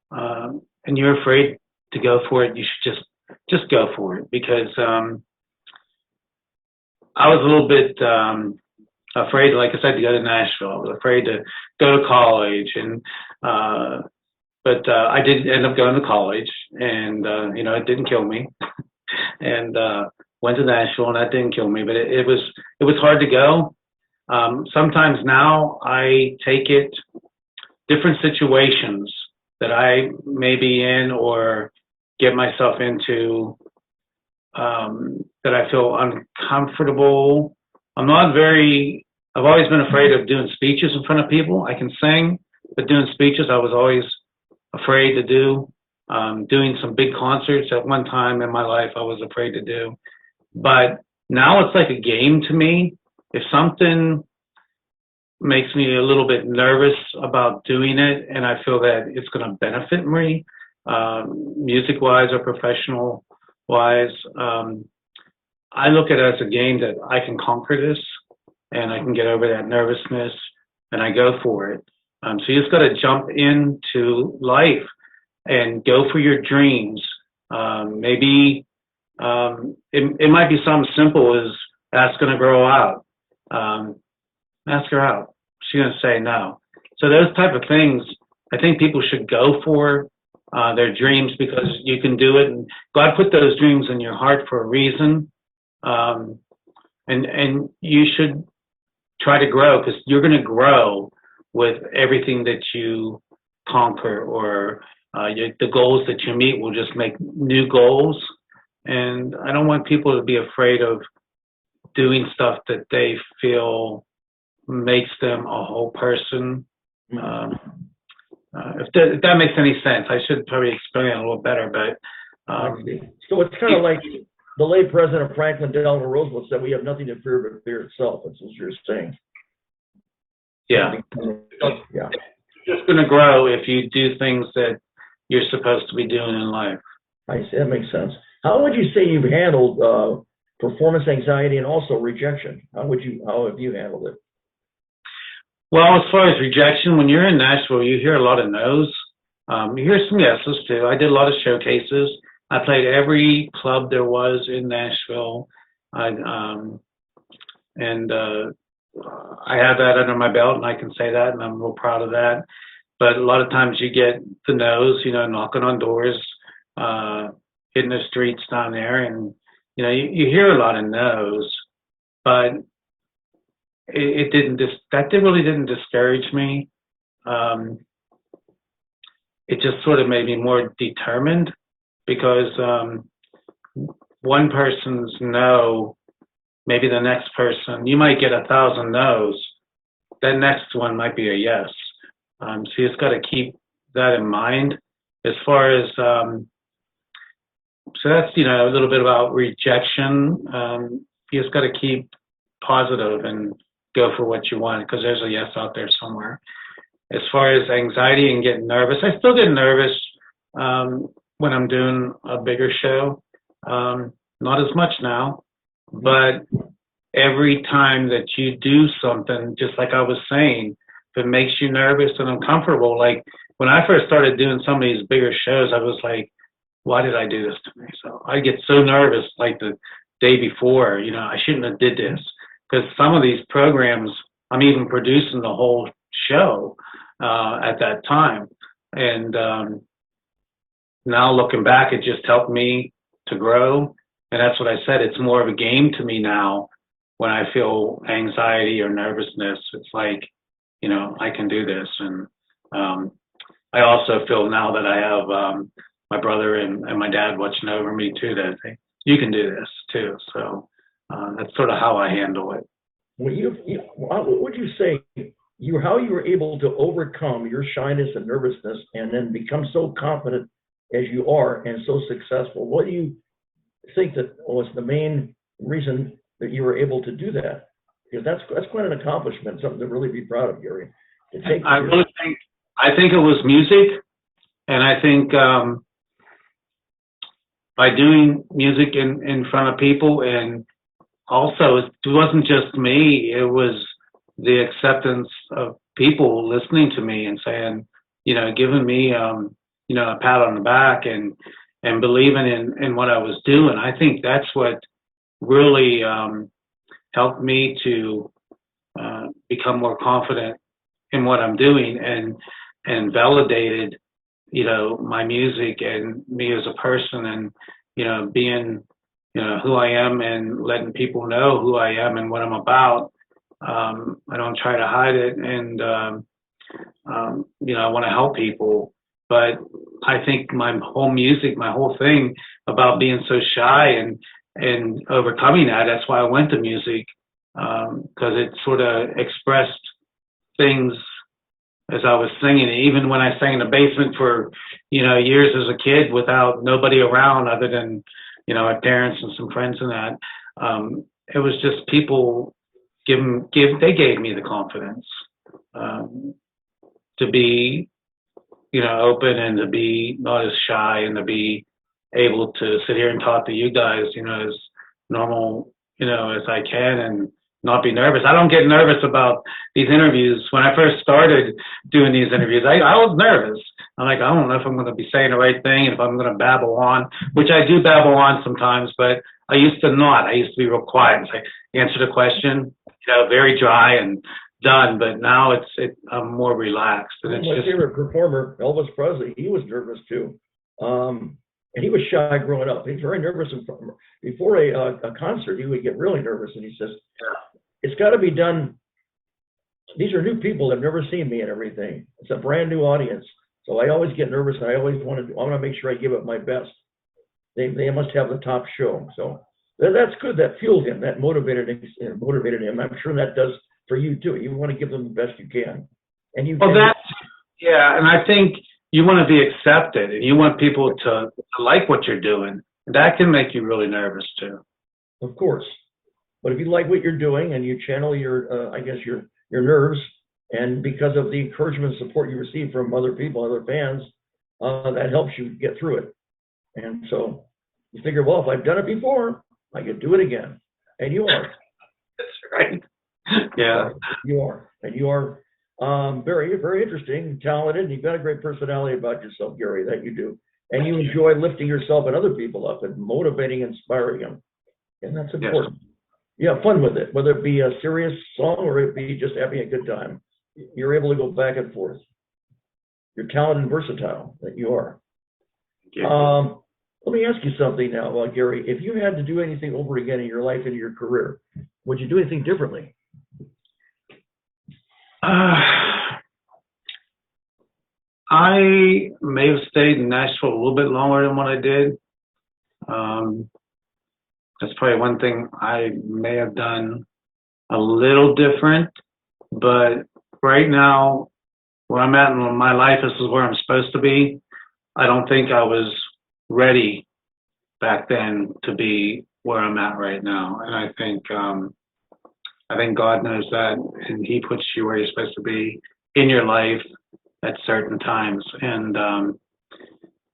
and you're afraid to go for it, you should just go for it. Because I was a little bit afraid, like I said, to go to Nashville. I was afraid to go to college, but I did end up going to college, and it didn't kill me. And went to Nashville, and that didn't kill me. But it was hard to go. Sometimes now I take it different situations that I may be in or get myself into that I feel uncomfortable. I've always been afraid of doing speeches in front of people. I can sing, but doing speeches I was always afraid to do. Doing some big concerts at one time in my life I was afraid to do. But now it's like a game to me. If something makes me a little bit nervous about doing it and I feel that it's going to benefit me, music-wise or professional-wise, I look at it as a game that I can conquer this and I can get over that nervousness and I go for it. So you just got to jump into life and go for your dreams. Maybe it might be something simple as ask going to grow out. Ask her out. She's going to say no. So those type of things, I think people should go for their dreams because you can do it. And God put those dreams in your heart for a reason. And you should try to grow because you're going to grow with everything that you conquer, or the goals that you meet will just make new goals. And I don't want people to be afraid of doing stuff that they feel makes them a whole person If that makes any sense, I should probably explain it a little better, but so it's kind of like the late President Franklin Delano Roosevelt said, "We have nothing to fear but fear itself." That's what you're saying. Yeah. Yeah. It's just going to grow if you do things that you're supposed to be doing in life. I see. That makes sense. How would you say you've handled performance anxiety and also rejection? How have you handled it? Well, as far as rejection, when you're in Nashville, you hear a lot of no's. You hear some yeses too. I did a lot of showcases. I played every club there was in Nashville. I have that under my belt, and I can say that, and I'm real proud of that. But a lot of times you get the no's, knocking on doors, hitting the streets down there, and you hear a lot of no's, but that really didn't discourage me. It just sort of made me more determined, because one person's no, maybe the next person, you might get 1,000 no's. That next one might be a yes. So you just got to keep that in mind. As far as so that's a little bit about rejection. You just got to keep positive and go for what you want, because there's a yes out there somewhere. As far as anxiety and getting nervous, I still get nervous when I'm doing a bigger show. Not as much now, but every time that you do something, just like I was saying, if it makes you nervous and uncomfortable, like when I first started doing some of these bigger shows, I was like, why did I do this to me? So I get so nervous, like the day before, I shouldn't have did this, because some of these programs, I'm even producing the whole show at that time. And now looking back, it just helped me to grow. And that's what I said. It's more of a game to me now. When I feel anxiety or nervousness, it's like, I can do this. And I also feel now that I have my brother and my dad watching over me too, that you can do this too. So that's sort of how I handle it. Well, what would you say how you were able to overcome your shyness and nervousness and then become so confident as you are and so successful? What do you think that was the main reason that you were able to do that? Because that's quite an accomplishment, something to really be proud of, Gary. I think it was music, and I think by doing music in front of people, and also it wasn't just me, it was the acceptance of people listening to me and saying, giving me a pat on the back and believing in what I was doing. I think that's what really helped me to become more confident in what I'm doing, and validated, my music and me as a person, and being, who I am, and letting people know who I am and what I'm about. I don't try to hide it, and I want to help people. But I think my whole music, my whole thing about being so shy and overcoming that, that's why I went to music, because it sort of expressed things as I was singing. Even when I sang in the basement for, years as a kid without nobody around other than, my parents and some friends and that, it was just people they gave me the confidence to be, open, and to be not as shy, and to be able to sit here and talk to you guys, as normal, as I can, and not be nervous. I don't get nervous about these interviews. When I first started doing these interviews, I was nervous. I'm like, I don't know if I'm going to be saying the right thing, if I'm going to babble on, which I do babble on sometimes, but I used to not. I used to be real quiet and say, answer the question, very dry and done. But now I'm more relaxed. And my favorite performer, Elvis Presley, he was nervous too. And he was shy growing up. He was very nervous. Before a concert, he would get really nervous. And he says, it's got to be done. These are new people that have never seen me and everything. It's a brand new audience. So I always get nervous, and I want to make sure I give it my best. They must have the top show. So that's good. That fueled him. That motivated him. I'm sure that does for you too. You want to give them the best you can. And you Well, that's, yeah, and I think you want to be accepted and you want people to like what you're doing. That can make you really nervous too. of course. But if you like what you're doing and you channel your, I guess your nerves, and because of the encouragement and support you receive from other people, other fans, that helps you get through it. And so you figure, well, if I've done it before, I can do it again. And you are. That's right. Yeah. You are. And you are very, very interesting, talented, and you've got a great personality about yourself, Gary, that you do. And you enjoy lifting yourself and other people up and motivating, inspiring them. And that's important. Yes. You have fun with it, whether it be a serious song or it be just having a good time. You're able to go back and forth. You're talented and versatile, that you are. Let me ask you something now, Gary. If you had to do anything over again in your life and your career, would you do anything differently? I may have stayed in Nashville a little bit longer than what I did. That's probably one thing I may have done a little different, but right now, where I'm at in my life, this is where I'm supposed to be. I don't think I was ready back then to be where I'm at right now. And I think God knows that, and He puts you where you're supposed to be in your life at certain times. And I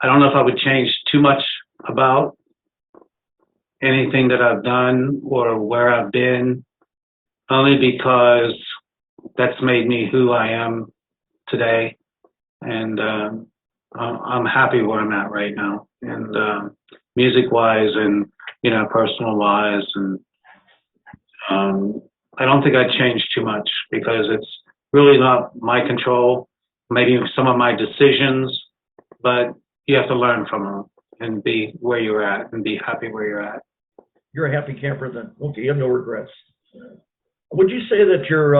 don't know if I would change too much about anything that I've done or where I've been, only because that's made me who I am today. And I'm happy where I'm at right now, and music-wise and, personal-wise. And I don't think I'd change too much because it's really not my control, maybe some of my decisions, but you have to learn from them and be where you're at and be happy where you're at. You're a happy camper then. Okay, you have no regrets. Would you say that you're,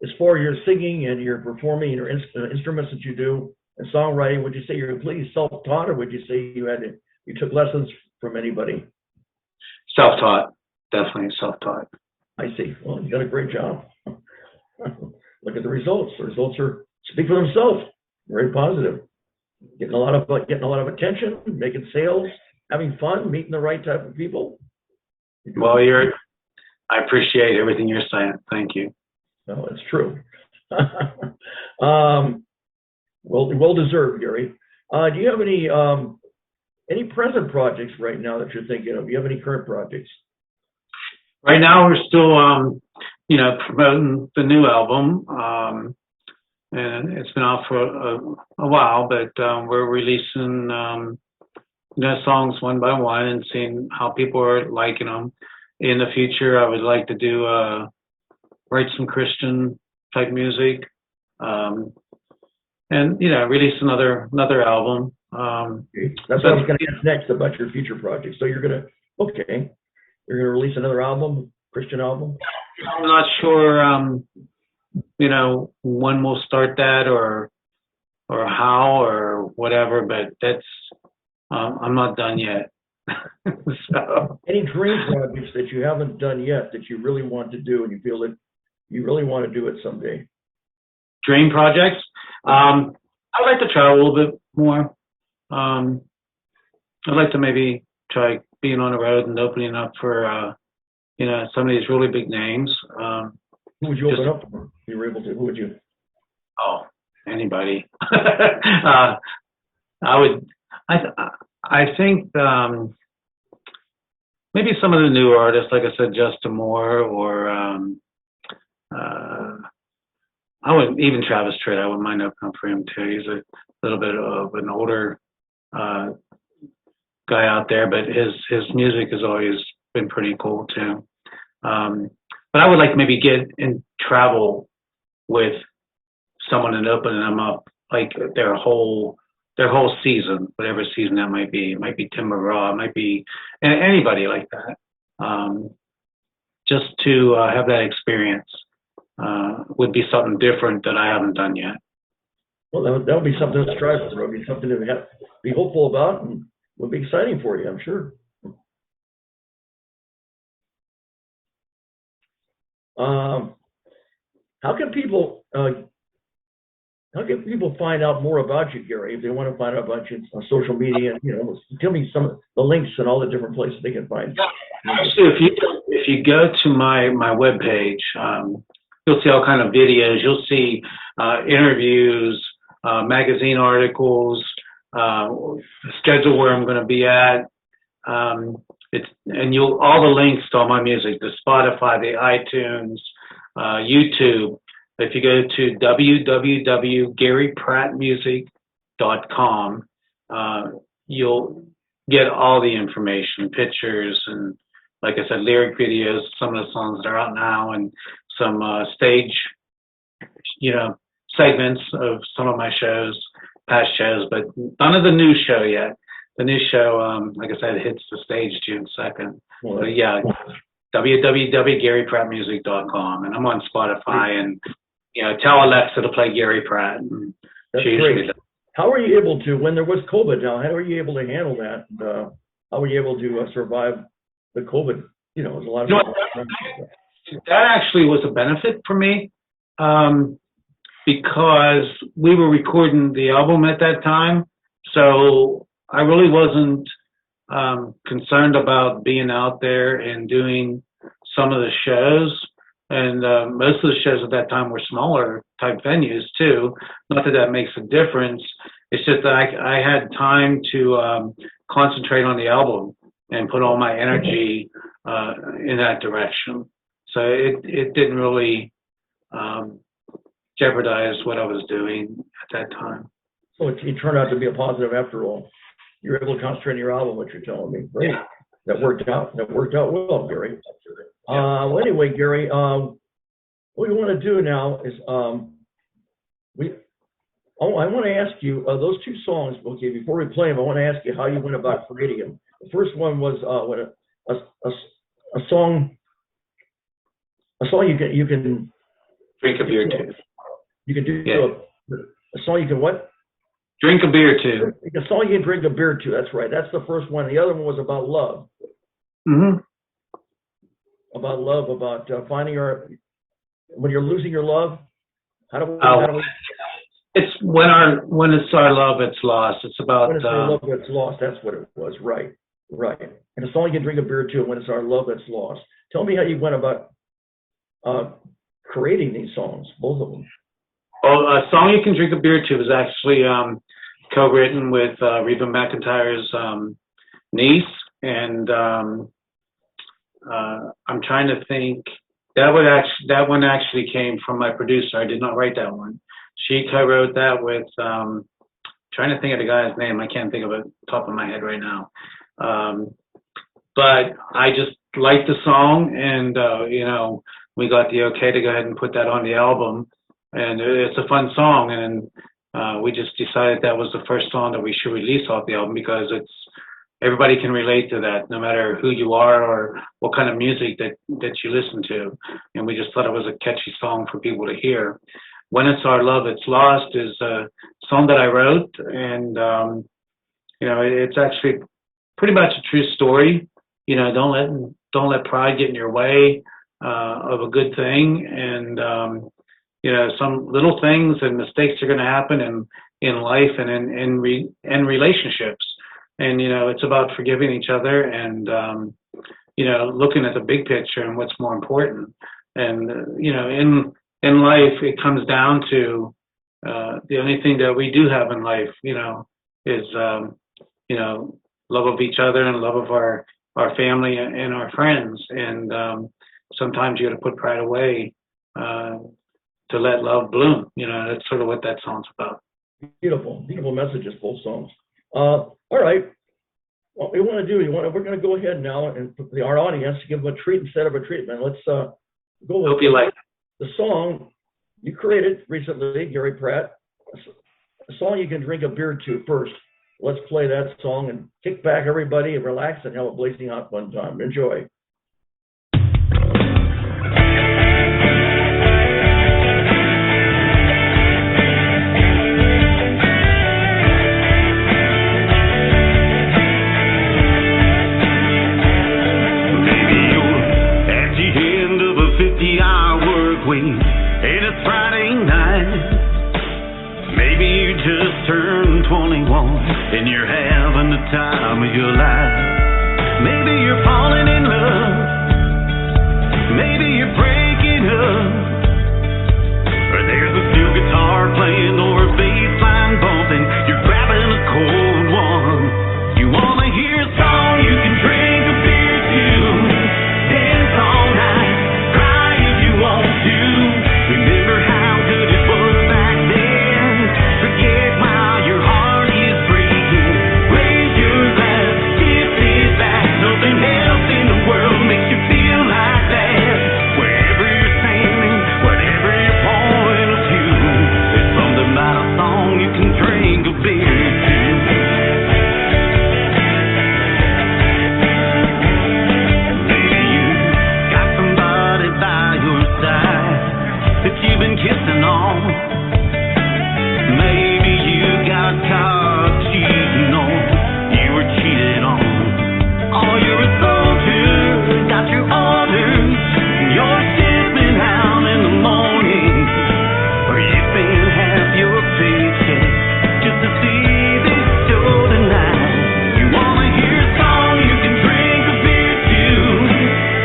as far as your singing and your performing, your instruments that you do and songwriting, would you say you're completely self-taught, or would you say you took lessons from anybody? Self-taught, definitely self-taught. I see. Well, you got a great job. Look at the results. The results speak for themselves. Very positive. Getting a lot of attention, making sales, having fun, meeting the right type of people. Well, I appreciate everything you're saying. Thank you. No, it's true. Well deserved, Gary. Do you have any present projects right now that you're thinking of? Do you have any current projects? Right now, we're still, promoting the new album, and it's been out for a while. But we're releasing, songs one by one and seeing how people are liking them. In the future, I would like to do write some Christian type music, and release another album. That's what I was going to ask next about your future projects. So you're gonna release another album, Christian album? I'm not sure, when we'll start that or how or whatever, but that's I'm not done yet. So, any dream projects that you haven't done yet that you really want to do and you feel that you really want to do it someday? Dream projects? I'd like to travel a little bit more. I'd like to maybe try being on the road and opening up for, some of these really big names. Who would you open up for if you were able to? Who would you? Oh, anybody. I think maybe some of the new artists, like I said, Justin Moore, or I would even Travis Tritt. I wouldn't mind opening up for him too. He's a little bit of an older guy out there, but his music has always been pretty cool too. But I would like to maybe get and travel with someone and opening them up, like their whole season, whatever season that might be. It might be Tim McGraw, it might be anybody like that. Just to have that experience would be something different that I haven't done yet. Well, that would be something to strive for. It would be something to be hopeful about, and would be exciting for you, I'm sure. How can people How can people find out more about you, Gary, if they want to find out about you on social media? And, tell me some of the links and all the different places they can find you. Actually, if you go to my webpage, you'll see all kind of videos. You'll see interviews, magazine articles, schedule where I'm going to be at. All the links to all my music, the Spotify, the iTunes, YouTube. If you go to www.garyprattmusic.com, you'll get all the information, pictures, and like I said, lyric videos, some of the songs that are out now, and some stage, segments of some of my shows, past shows, but none of the new show yet. The new show, like I said, hits the stage June 2nd. But yeah, www.garyprattmusic.com, and I'm on Spotify, and tell Alexa to play Gary Pratt. That's great. How were you able to, when there was COVID now, how were you able to handle that? How were you able to survive the COVID? There's a lot of that actually was a benefit for me, because we were recording the album at that time. So I really wasn't concerned about being out there and doing some of the shows. And most of the shows at that time were smaller type venues too. Not that that makes a difference. It's just that I had time to concentrate on the album and put all my energy in that direction. So it didn't really jeopardize what I was doing at that time. So it turned out to be a positive after all. You were able to concentrate on your album, what you're telling me. Great. Yeah. That worked out well, Gary. Well, anyway, Gary, what we want to do now is I want to ask you those two songs. Okay, before we play them, I want to ask you how you went about creating them. The first one was a song you can drink a beer to. You can do a song you can what? Drink a beer to. A song you can drink a beer to. That's right. That's the first one. The other one was about love. Mm-hmm. About love, about finding when you're losing your love. How do we? It's when it's our love, it's lost. It's about when it's our love that's lost. That's what it was. Right. And a song you can drink a beer to. When it's our love that's lost. Tell me how you went about creating these songs, both of them. Oh, a song you can drink a beer to was actually co-written with Reba McEntire's niece, and I'm trying to think. That one actually came from my producer. I did not write that one. She co-wrote that with trying to think of the guy's name. I can't think of it top of my head right now. But I just liked the song, and we got the okay to go ahead and put that on the album. And it's a fun song, and we just decided that was the first song that we should release off the album, because everybody can relate to that, no matter who you are or what kind of music that you listen to. And we just thought it was a catchy song for people to hear. When It's Our Love It's Lost is a song that I wrote, and it's actually pretty much a true story. Don't let pride get in your way of a good thing, and some little things and mistakes are going to happen in life and in relationships. And, it's about forgiving each other and, looking at the big picture and what's more important. And, in life, it comes down to the only thing that we do have in life, is, love of each other and love of our family and our friends. And sometimes you got to put pride away to let love bloom. That's sort of what that song's about. Beautiful messages, both songs. All right. What we want to do, we're going to go ahead now and our audience give them a treat instead of a treatment. Let's go with Hope you like the song you created recently, Gary Pratt. A song you can drink a beer to first. Let's play that song and kick back, everybody, and relax and have a blazing hot fun time. Enjoy. turned 21 and you're having the time of your life. Maybe you're falling in love, maybe you're breaking up, or there's a steel guitar playing or a bass line bumping. You're grabbing a cold one. You wanna hear a song you can drink a beer to, dance all night, cry if you want to. Remember how good it was back then. Forget while your heart is breaking. Raise your glass, tip it back. Nothing else in the world makes you feel like that. Wherever you're standing, whatever your point of view, there's something about a song you can drink a beer to. Maybe you got somebody by your side that you've been kissing on. Maybe you got caught cheating on, you were cheated on. Oh, you're a soldier, got your orders, and you're shipping out in the morning, or you spend half your paycheck just to see this show tonight. You wanna hear a song you can drink a beer to,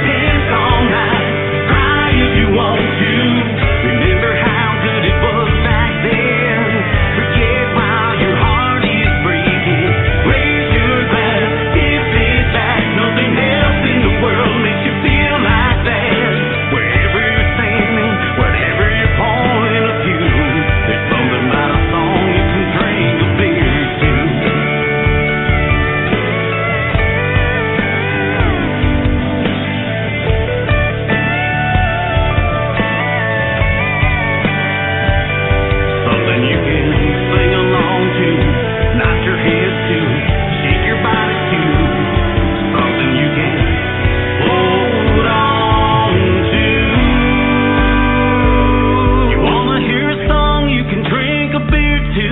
dance all night, cry if you want to. Remember how good it was back then. Forget while your heart is breaking. Raise your glass, tip it back. Nothing else in the world makes you feel like that. Wherever you're standing, whatever your point of view, there's something about a song you can drink a beer to. Something you can sing along to, nod your head to, shake your body to. Something you can hold on to. You wanna hear a song you can drink a beer to,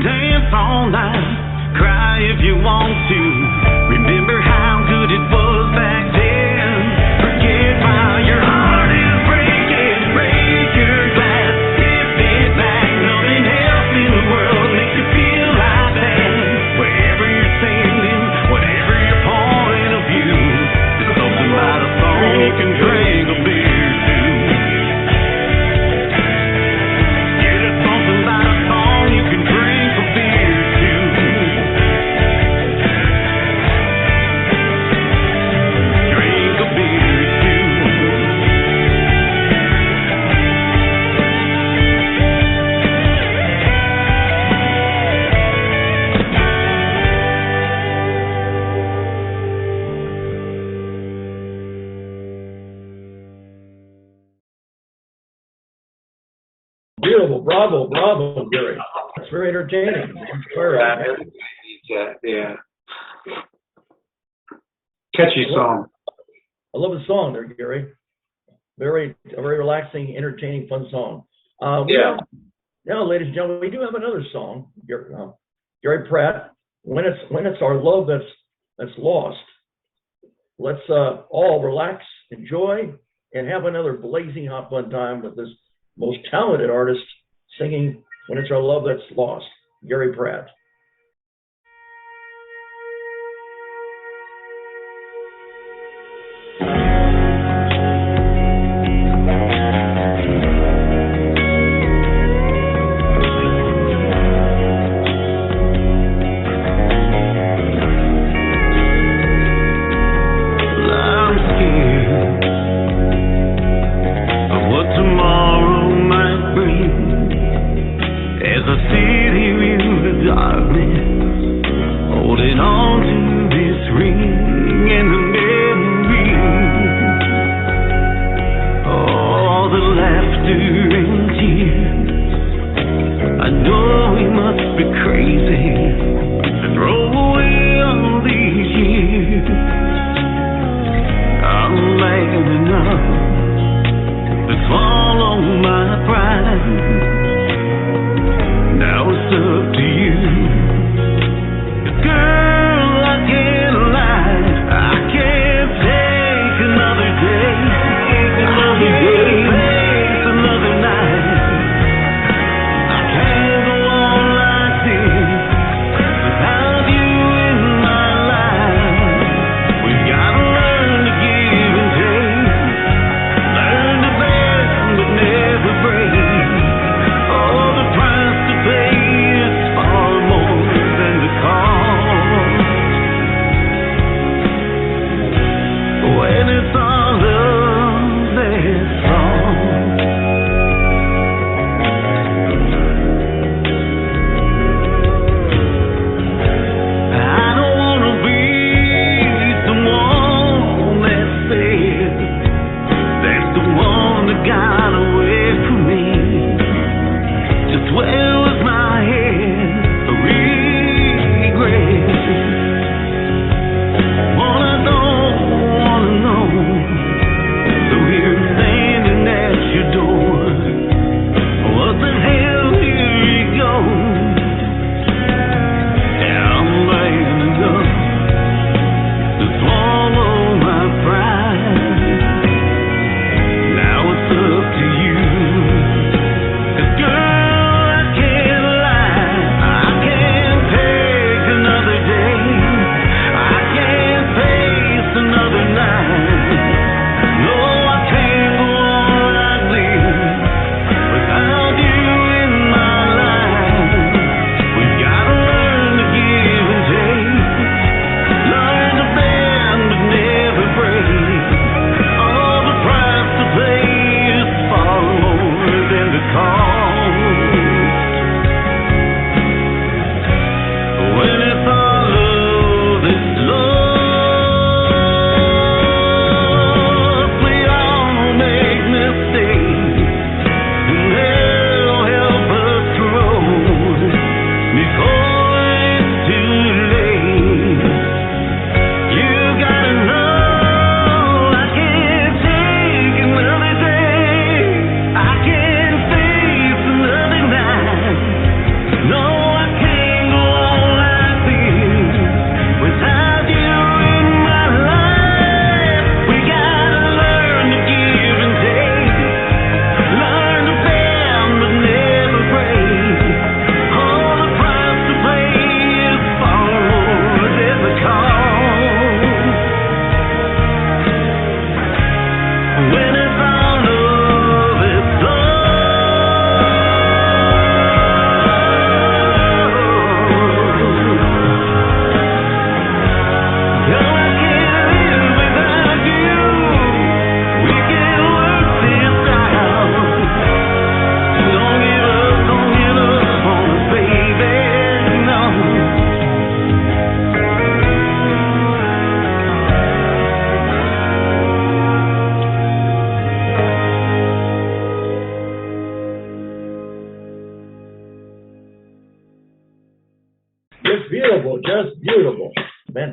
dance all night, cry if you want to. Remember how good it was back then. Forget while your heart is breaking. Raise your glass, tip it back. Nothing else in the world makes you feel like that. Wherever you're standing, whatever your point of view, there's something about a song you can drink a beer to. Yeah, there's something about a song you can drink a beer to. Drink a beer to. Beautiful. Bravo, bravo, Gary. That's very entertaining. Yeah. Catchy song. I love the song there, Gary. A very relaxing, entertaining, fun song. Yeah. Now, ladies and gentlemen, we do have another song, Gary Pratt. When it's our love that's lost. Let's all relax, enjoy, and have another blazing hot fun time with this most talented artist singing "When It's Our Love That's Lost," Gary Pratt. I'm scared of what tomorrow might bring, as I sit here in the dark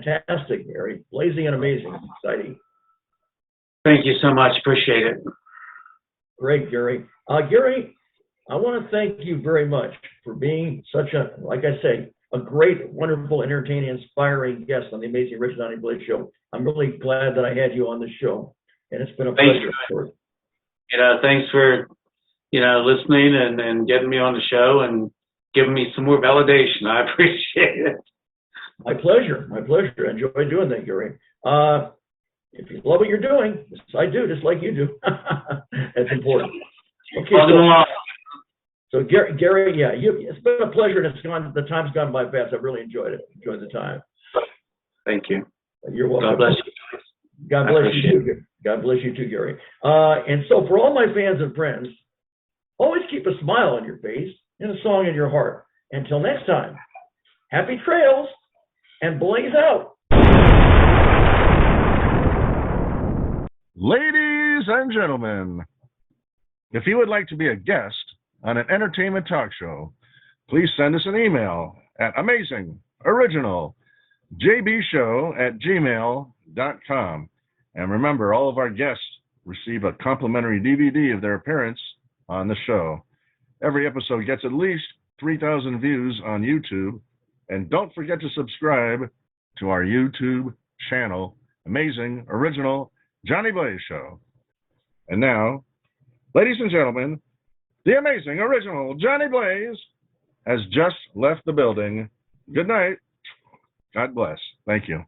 fantastic, Gary. Blazing and amazing. Exciting. Thank you so much. Appreciate it. Great, Gary. Gary, I want to thank you very much for being such a, like I say, a great, wonderful, entertaining, inspiring guest on the Amazing Rich Donnie Blaze Show. I'm really glad that I had you on the show, and it's been a pleasure. Thanks for, listening and getting me on the show and giving me some more validation. I appreciate it. My pleasure. My pleasure. I enjoy doing that, Gary. If you love what you're doing, I do, just like you do. That's important. Okay. So Gary, yeah, it's been a pleasure, and the time's gone by fast. I've really enjoyed it. Enjoyed the time. Thank you. You're welcome. God bless you. God bless you too. God bless you too, Gary. And so for all my fans and friends, always keep a smile on your face and a song in your heart. Until next time, happy trails and blaze out. Ladies and gentlemen, if you would like to be a guest on an entertainment talk show, please send us an email at amazingoриginal.jbshow@gmail.com. And remember, all of our guests receive a complimentary DVD of their appearance on the show. Every episode gets at least 3,000 views on YouTube. And don't forget to subscribe to our YouTube channel, Amazing Original Johnny Blaze Show. And now, ladies and gentlemen, the Amazing Original Johnny Blaze has just left the building. Good night. God bless. Thank you.